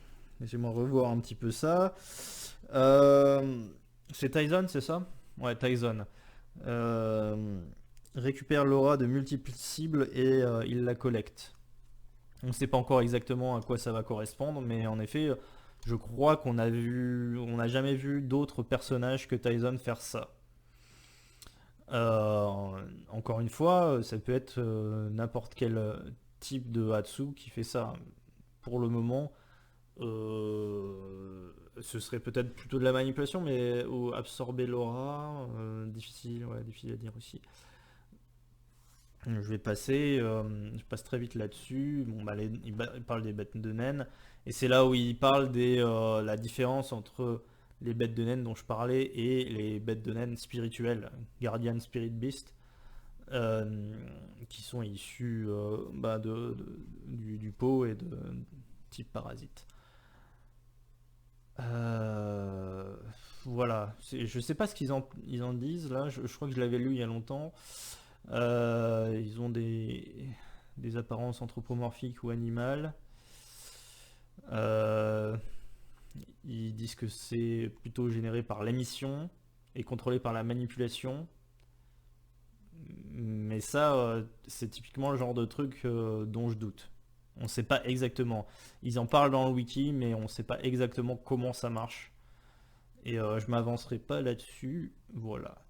laissez-moi revoir un petit peu ça. C'est Tyson, c'est ça? Ouais, Tyson. Récupère l'aura de multiples cibles et il la collecte. On ne sait pas encore exactement à quoi ça va correspondre, mais en effet, Je crois on n'a jamais vu d'autres personnages que Tyson faire ça. Encore une fois, ça peut être n'importe quel type de Hatsu qui fait ça. Pour le moment, ce serait peut-être plutôt de la manipulation, mais ou absorber l'aura, ouais, difficile à dire aussi. Je passe très vite là-dessus. Bon, bah, il parle des bêtes de naine, et c'est là où il parle la différence entre les bêtes de naine dont je parlais et les bêtes de naine spirituelles, Guardian Spirit Beast, euh, qui sont issus bah, du pot et de type parasite. Euh, voilà, je sais pas ce ils en disent là, je crois que je l'avais lu il y a longtemps. Ils ont des apparences anthropomorphiques ou animales. Euh, Ils disent que c'est plutôt généré par l'émission et contrôlé par la manipulation. Mais ça, c'est typiquement le genre de truc dont je doute. On ne sait pas exactement. Ils en parlent dans le wiki, mais on ne sait pas exactement comment ça marche. Et je m'avancerai pas là-dessus. Voilà.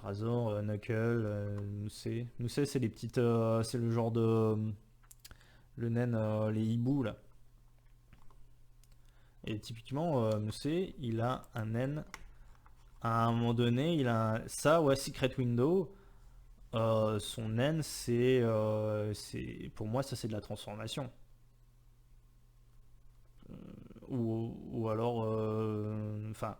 Razor, Knuckle, Noussé. Noussé, c'est les petites. C'est le genre de. Le naine, les hiboux là. Et typiquement, Noussé, il a un naine. À un moment donné, il a ça, ouais, Secret Window. Son naine, pour moi, ça c'est de la transformation. Ou alors, enfin,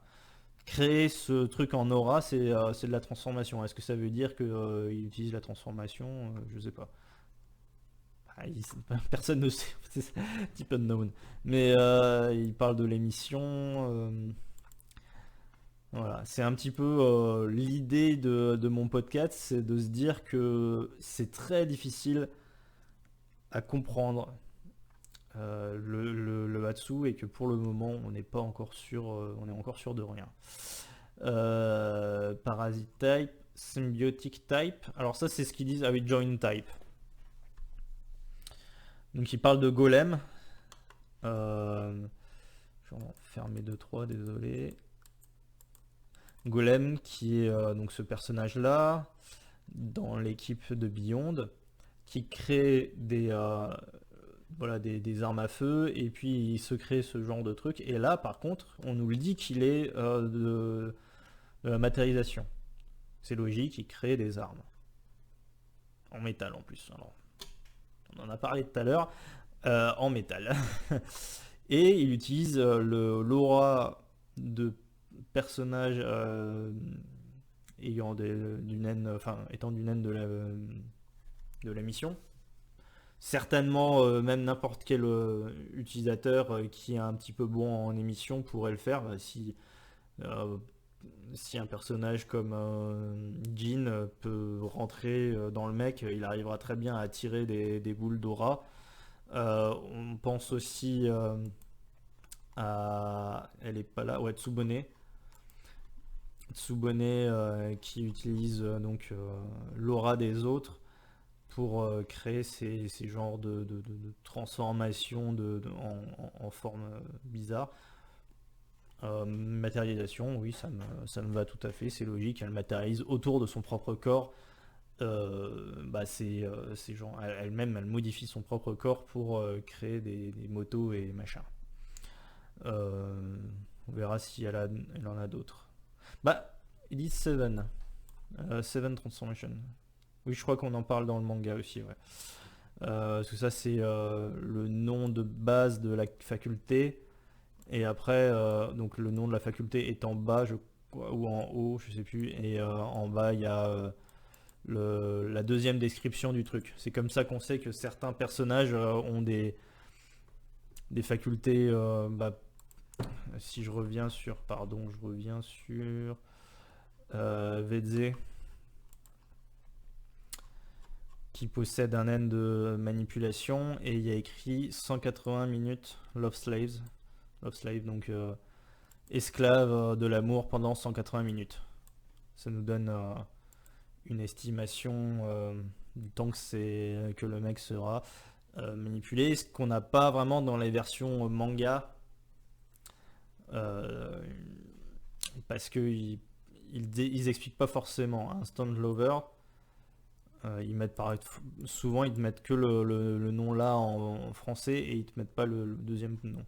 créer ce truc en aura, c'est de la transformation. Est-ce que ça veut dire qu'il utilise la transformation? Je sais pas. Ah, personne ne sait, c'est type unknown. Mais il parle de l'émission. Voilà, c'est un petit peu l'idée de mon podcast, c'est de se dire que c'est très difficile à comprendre le Hatsu et que pour le moment on n'est pas encore sûr, on est encore sûr de rien. Parasite type, symbiotic type. Alors ça c'est ce qu'ils disent avec join type. Donc ils parlent de golem. Je vais en fermer 2-3, désolé. Golem qui est donc ce personnage là dans l'équipe de Beyond qui crée voilà, des armes à feu et puis il se crée ce genre de truc et là par contre on nous le dit qu'il est de la matérialisation. C'est logique, il crée des armes en métal en plus. Alors, on en a parlé tout à l'heure, en métal. Et il utilise l'aura de personnages du naine, enfin étant du naine de la mission. Certainement, même n'importe quel utilisateur qui est un petit peu bon en émission pourrait le faire. Euh, si un personnage comme Jean peut rentrer dans le mec, il arrivera très bien à tirer des boules d'aura. On pense aussi à. Elle est pas là, ouais, Tsubone. Tsubone qui utilise donc l'aura des autres pour créer ces genres de transformations en forme bizarre. Matérialisation, oui, ça me va tout à fait, c'est logique, elle matérialise autour de son propre corps. Bah c'est genre, elle-même, elle modifie son propre corps pour créer des motos et machin. On verra si elle en a d'autres. Bah, ils disent Seven. Seven Transformation. Oui, je crois qu'on en parle dans le manga aussi, ouais. Parce que ça, c'est le nom de base de la faculté. Et après, donc le nom de la faculté est en bas, ou en haut, je sais plus. Et en bas, il y a la deuxième description du truc. C'est comme ça qu'on sait que certains personnages ont des facultés. Bah, si je reviens sur, pardon, je reviens sur Vedze, qui possède un N de manipulation et il y a écrit 180 minutes Love Slaves. Love Slave, donc esclave de l'amour pendant 180 minutes. Ça nous donne une estimation du temps que le mec sera manipulé, ce qu'on n'a pas vraiment dans les versions manga euh, parce que ils expliquent pas forcément. Un stand lover, ils mettent souvent ils te mettent que le nom là en français et ils te mettent pas le deuxième nom.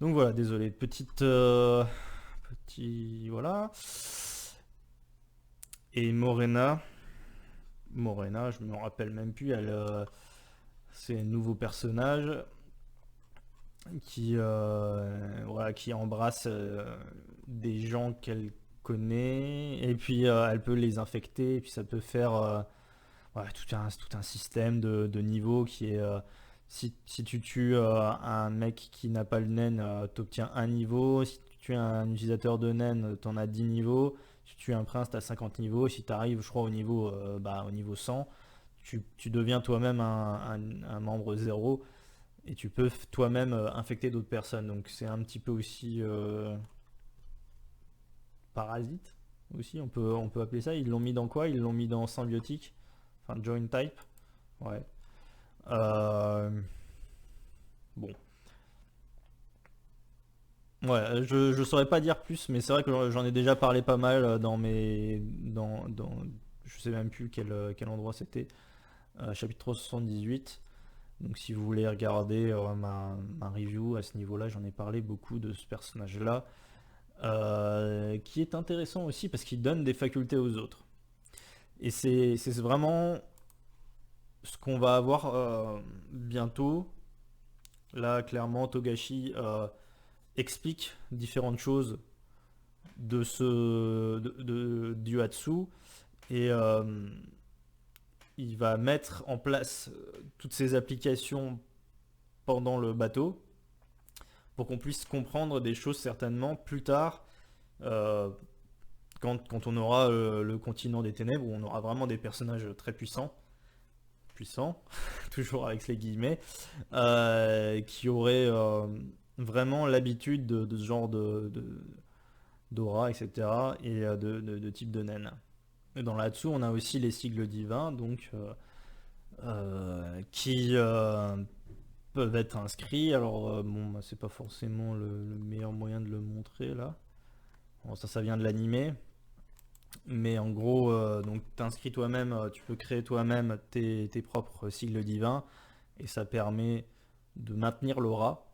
Donc voilà, désolé, voilà. Et Morena, je me rappelle même plus, c'est un nouveau personnage voilà, qui embrasse des gens qu'elle connaît, et puis elle peut les infecter, et puis ça peut faire voilà, tout un système de niveaux qui est si tu tues un mec qui n'a pas le naine, t'obtiens un niveau. Si tu tues un utilisateur de naine, t'en as 10 niveaux. Si tu tues un prince, t'as 50 niveaux. Si t'arrives, je crois, au niveau 100, tu deviens toi-même un membre zéro et tu peux toi-même infecter d'autres personnes. Donc c'est un petit peu aussi parasite aussi, on peut appeler ça. Ils l'ont mis dans quoi? Ils l'ont mis dans symbiotique, enfin joint type. Ouais. Euh, Bon. Ouais, je saurais pas dire plus, mais c'est vrai que j'en ai déjà parlé pas mal je sais même plus quel endroit c'était, chapitre 378. Donc si vous voulez regarder ma review à ce niveau-là, j'en ai parlé beaucoup de ce personnage-là, qui est intéressant aussi parce qu'il donne des facultés aux autres. Et c'est vraiment ce qu'on va avoir bientôt. Là, clairement, Togashi explique différentes choses du Hatsu, et il va mettre en place toutes ces applications pendant le bateau pour qu'on puisse comprendre des choses certainement plus tard, euh, quand on aura le continent des ténèbres, où on aura vraiment des personnages très puissants, toujours avec les guillemets, qui auraient vraiment l'habitude de ce genre d'aura, etc., et de type de naine. Et dans là-dessous, on a aussi les sigles divins, donc qui peuvent être inscrits. Alors bon, bah, c'est pas forcément le meilleur moyen de le montrer là. Bon, ça vient de l'animé, mais en gros, donc t'inscris toi-même, tu peux créer toi-même tes propres sigles divins, et ça permet de maintenir l'aura.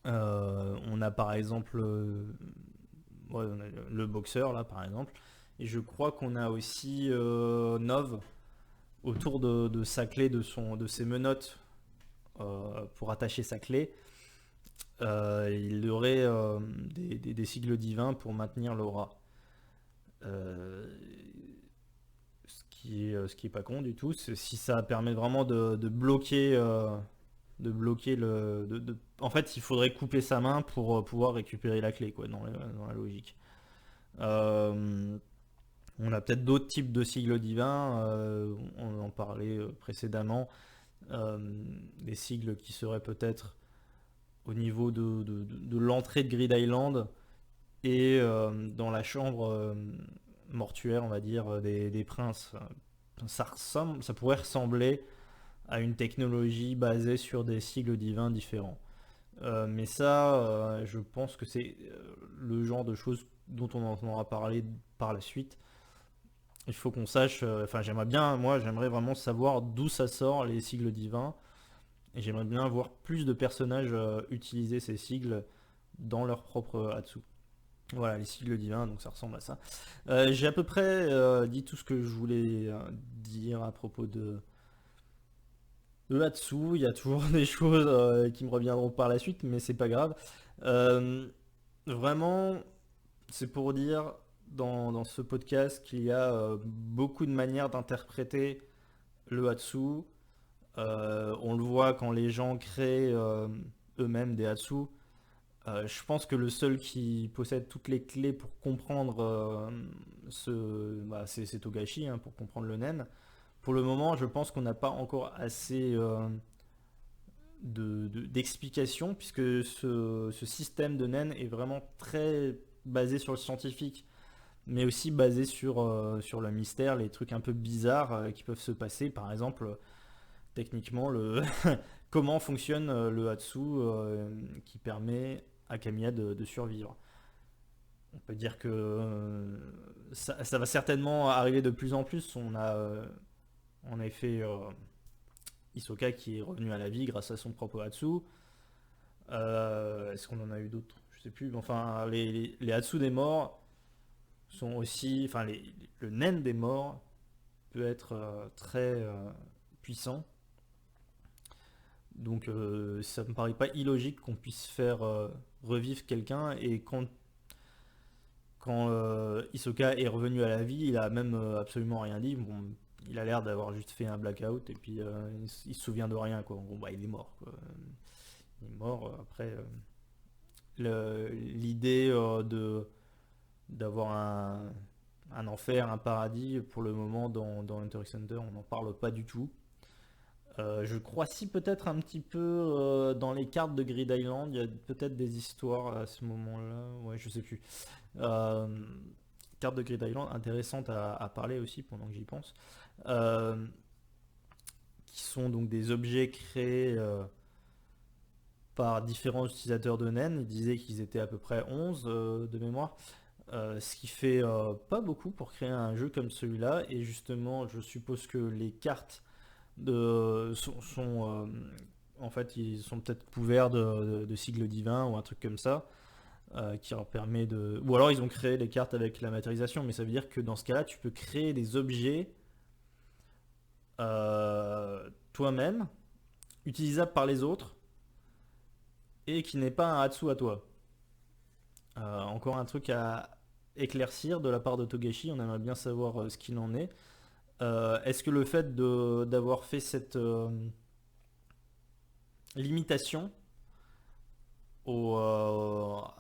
On a par exemple ouais, on a le boxeur là par exemple, et je crois qu'on a aussi Nov autour de sa clé, de ses menottes, pour attacher sa clé. Il aurait des sigles divins pour maintenir l'aura. Euh, ce qui est pas con du tout. Si ça permet vraiment de bloquer, en fait, il faudrait couper sa main pour pouvoir récupérer la clé, quoi, dans la logique. Euh, on a peut-être d'autres types de sigles divins, on en parlait précédemment, euh, des sigles qui seraient peut-être au niveau de l'entrée de Grid Island, et dans la chambre mortuaire, on va dire, des princes. Ça pourrait ressembler à une technologie basée sur des sigles divins différents. Mais ça, je pense que c'est le genre de choses dont on entendra parler par la suite. Il faut qu'on sache, enfin j'aimerais vraiment savoir d'où ça sort les sigles divins, et j'aimerais bien voir plus de personnages utiliser ces sigles dans leur propre Hatsu. Voilà, les sigles divins, donc ça ressemble à ça. J'ai à peu près dit tout ce que je voulais dire à propos de Hatsu. Il y a toujours des choses qui me reviendront par la suite, mais c'est pas grave. Euh, Vraiment, c'est pour dire dans ce podcast qu'il y a beaucoup de manières d'interpréter le Hatsu. On le voit quand les gens créent eux-mêmes des Hatsu. Je pense que le seul qui possède toutes les clés pour comprendre c'est Togashi, hein, pour comprendre le nen. Pour le moment, je pense qu'on n'a pas encore assez d'explications, puisque ce système de nen est vraiment très basé sur le scientifique, mais aussi basé sur le mystère, les trucs un peu bizarres qui peuvent se passer. Par exemple, techniquement, comment fonctionne le Hatsu qui permet à Kamiya de survivre. On peut dire que ça va certainement arriver de plus en plus. On a en effet Hisoka qui est revenu à la vie grâce à son propre Hatsu. Est-ce qu'on en a eu d'autres? Je sais plus. Enfin, les Hatsu des morts sont aussi. Enfin, le Nen des morts peut être très puissant. Donc, ça me paraît pas illogique qu'on puisse faire revivre quelqu'un. Et quand Hisoka est revenu à la vie, il a même absolument rien dit. Bon, il a l'air d'avoir juste fait un blackout et puis il se souvient de rien, quoi. Bon, bah, il est mort, quoi. Il est mort. Après, l'idée d'avoir un enfer, un paradis, pour le moment dans Hunter x Hunter, on n'en parle pas du tout. Je crois si peut-être un petit peu dans les cartes de Grid Island, il y a peut-être des histoires à ce moment-là. Ouais, je sais plus. Euh, Carte de Grid Island intéressante à parler aussi pendant que j'y pense. Euh, qui sont donc des objets créés par différents utilisateurs de Nen. Ils disaient qu'ils étaient à peu près 11 de mémoire. Ce qui fait pas beaucoup pour créer un jeu comme celui-là. Et justement, je suppose que les cartes en fait, ils sont peut-être couverts de sigles divins ou un truc comme ça. Qui leur permet de... Ou alors ils ont créé les cartes avec la matérialisation, mais ça veut dire que dans ce cas-là, tu peux créer des objets toi-même, utilisables par les autres, et qui n'est pas un Hatsu à toi. Encore un truc à éclaircir de la part de Togashi, on aimerait bien savoir ce qu'il en est. Est-ce que le fait d'avoir fait cette limitation à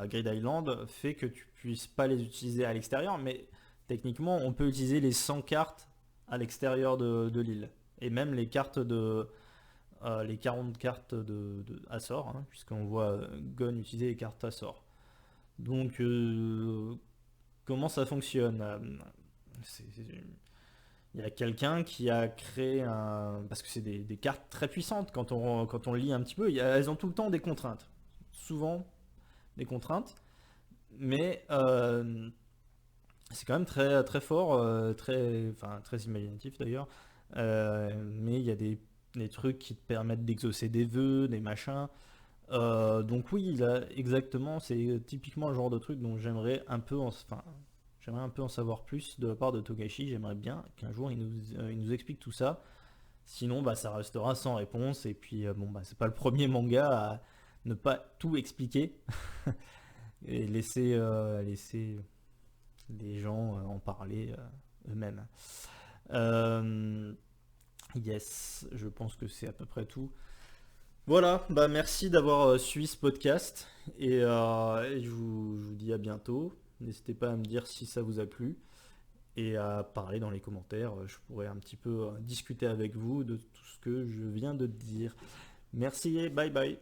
Grid Island fait que tu puisses pas les utiliser à l'extérieur, mais techniquement on peut utiliser les 100 cartes à l'extérieur de l'île. Et même les cartes les 40 cartes de Açor, hein, puisqu'on voit Gon utiliser les cartes Açor. Donc comment ça fonctionne? Il y a quelqu'un qui a créé un... Parce que c'est des cartes très puissantes quand on lit un petit peu. Elles ont tout le temps des contraintes. Souvent des contraintes. Mais c'est quand même très, très fort, très imaginatif d'ailleurs. Mais il y a des trucs qui te permettent d'exaucer des vœux, des machins. Donc oui, exactement, c'est typiquement le genre de truc dont j'aimerais un peu en savoir plus de la part de Togashi. J'aimerais bien qu'un jour il nous explique tout ça. Sinon, bah, ça restera sans réponse. Et puis, bon, bah, c'est pas le premier manga à ne pas tout expliquer et laisser les gens en parler eux-mêmes. Euh, yes, je pense que c'est à peu près tout. Voilà, bah merci d'avoir suivi ce podcast et je vous dis à bientôt. N'hésitez pas à me dire si ça vous a plu et à parler dans les commentaires. Je pourrais un petit peu discuter avec vous de tout ce que je viens de dire. Merci et bye bye.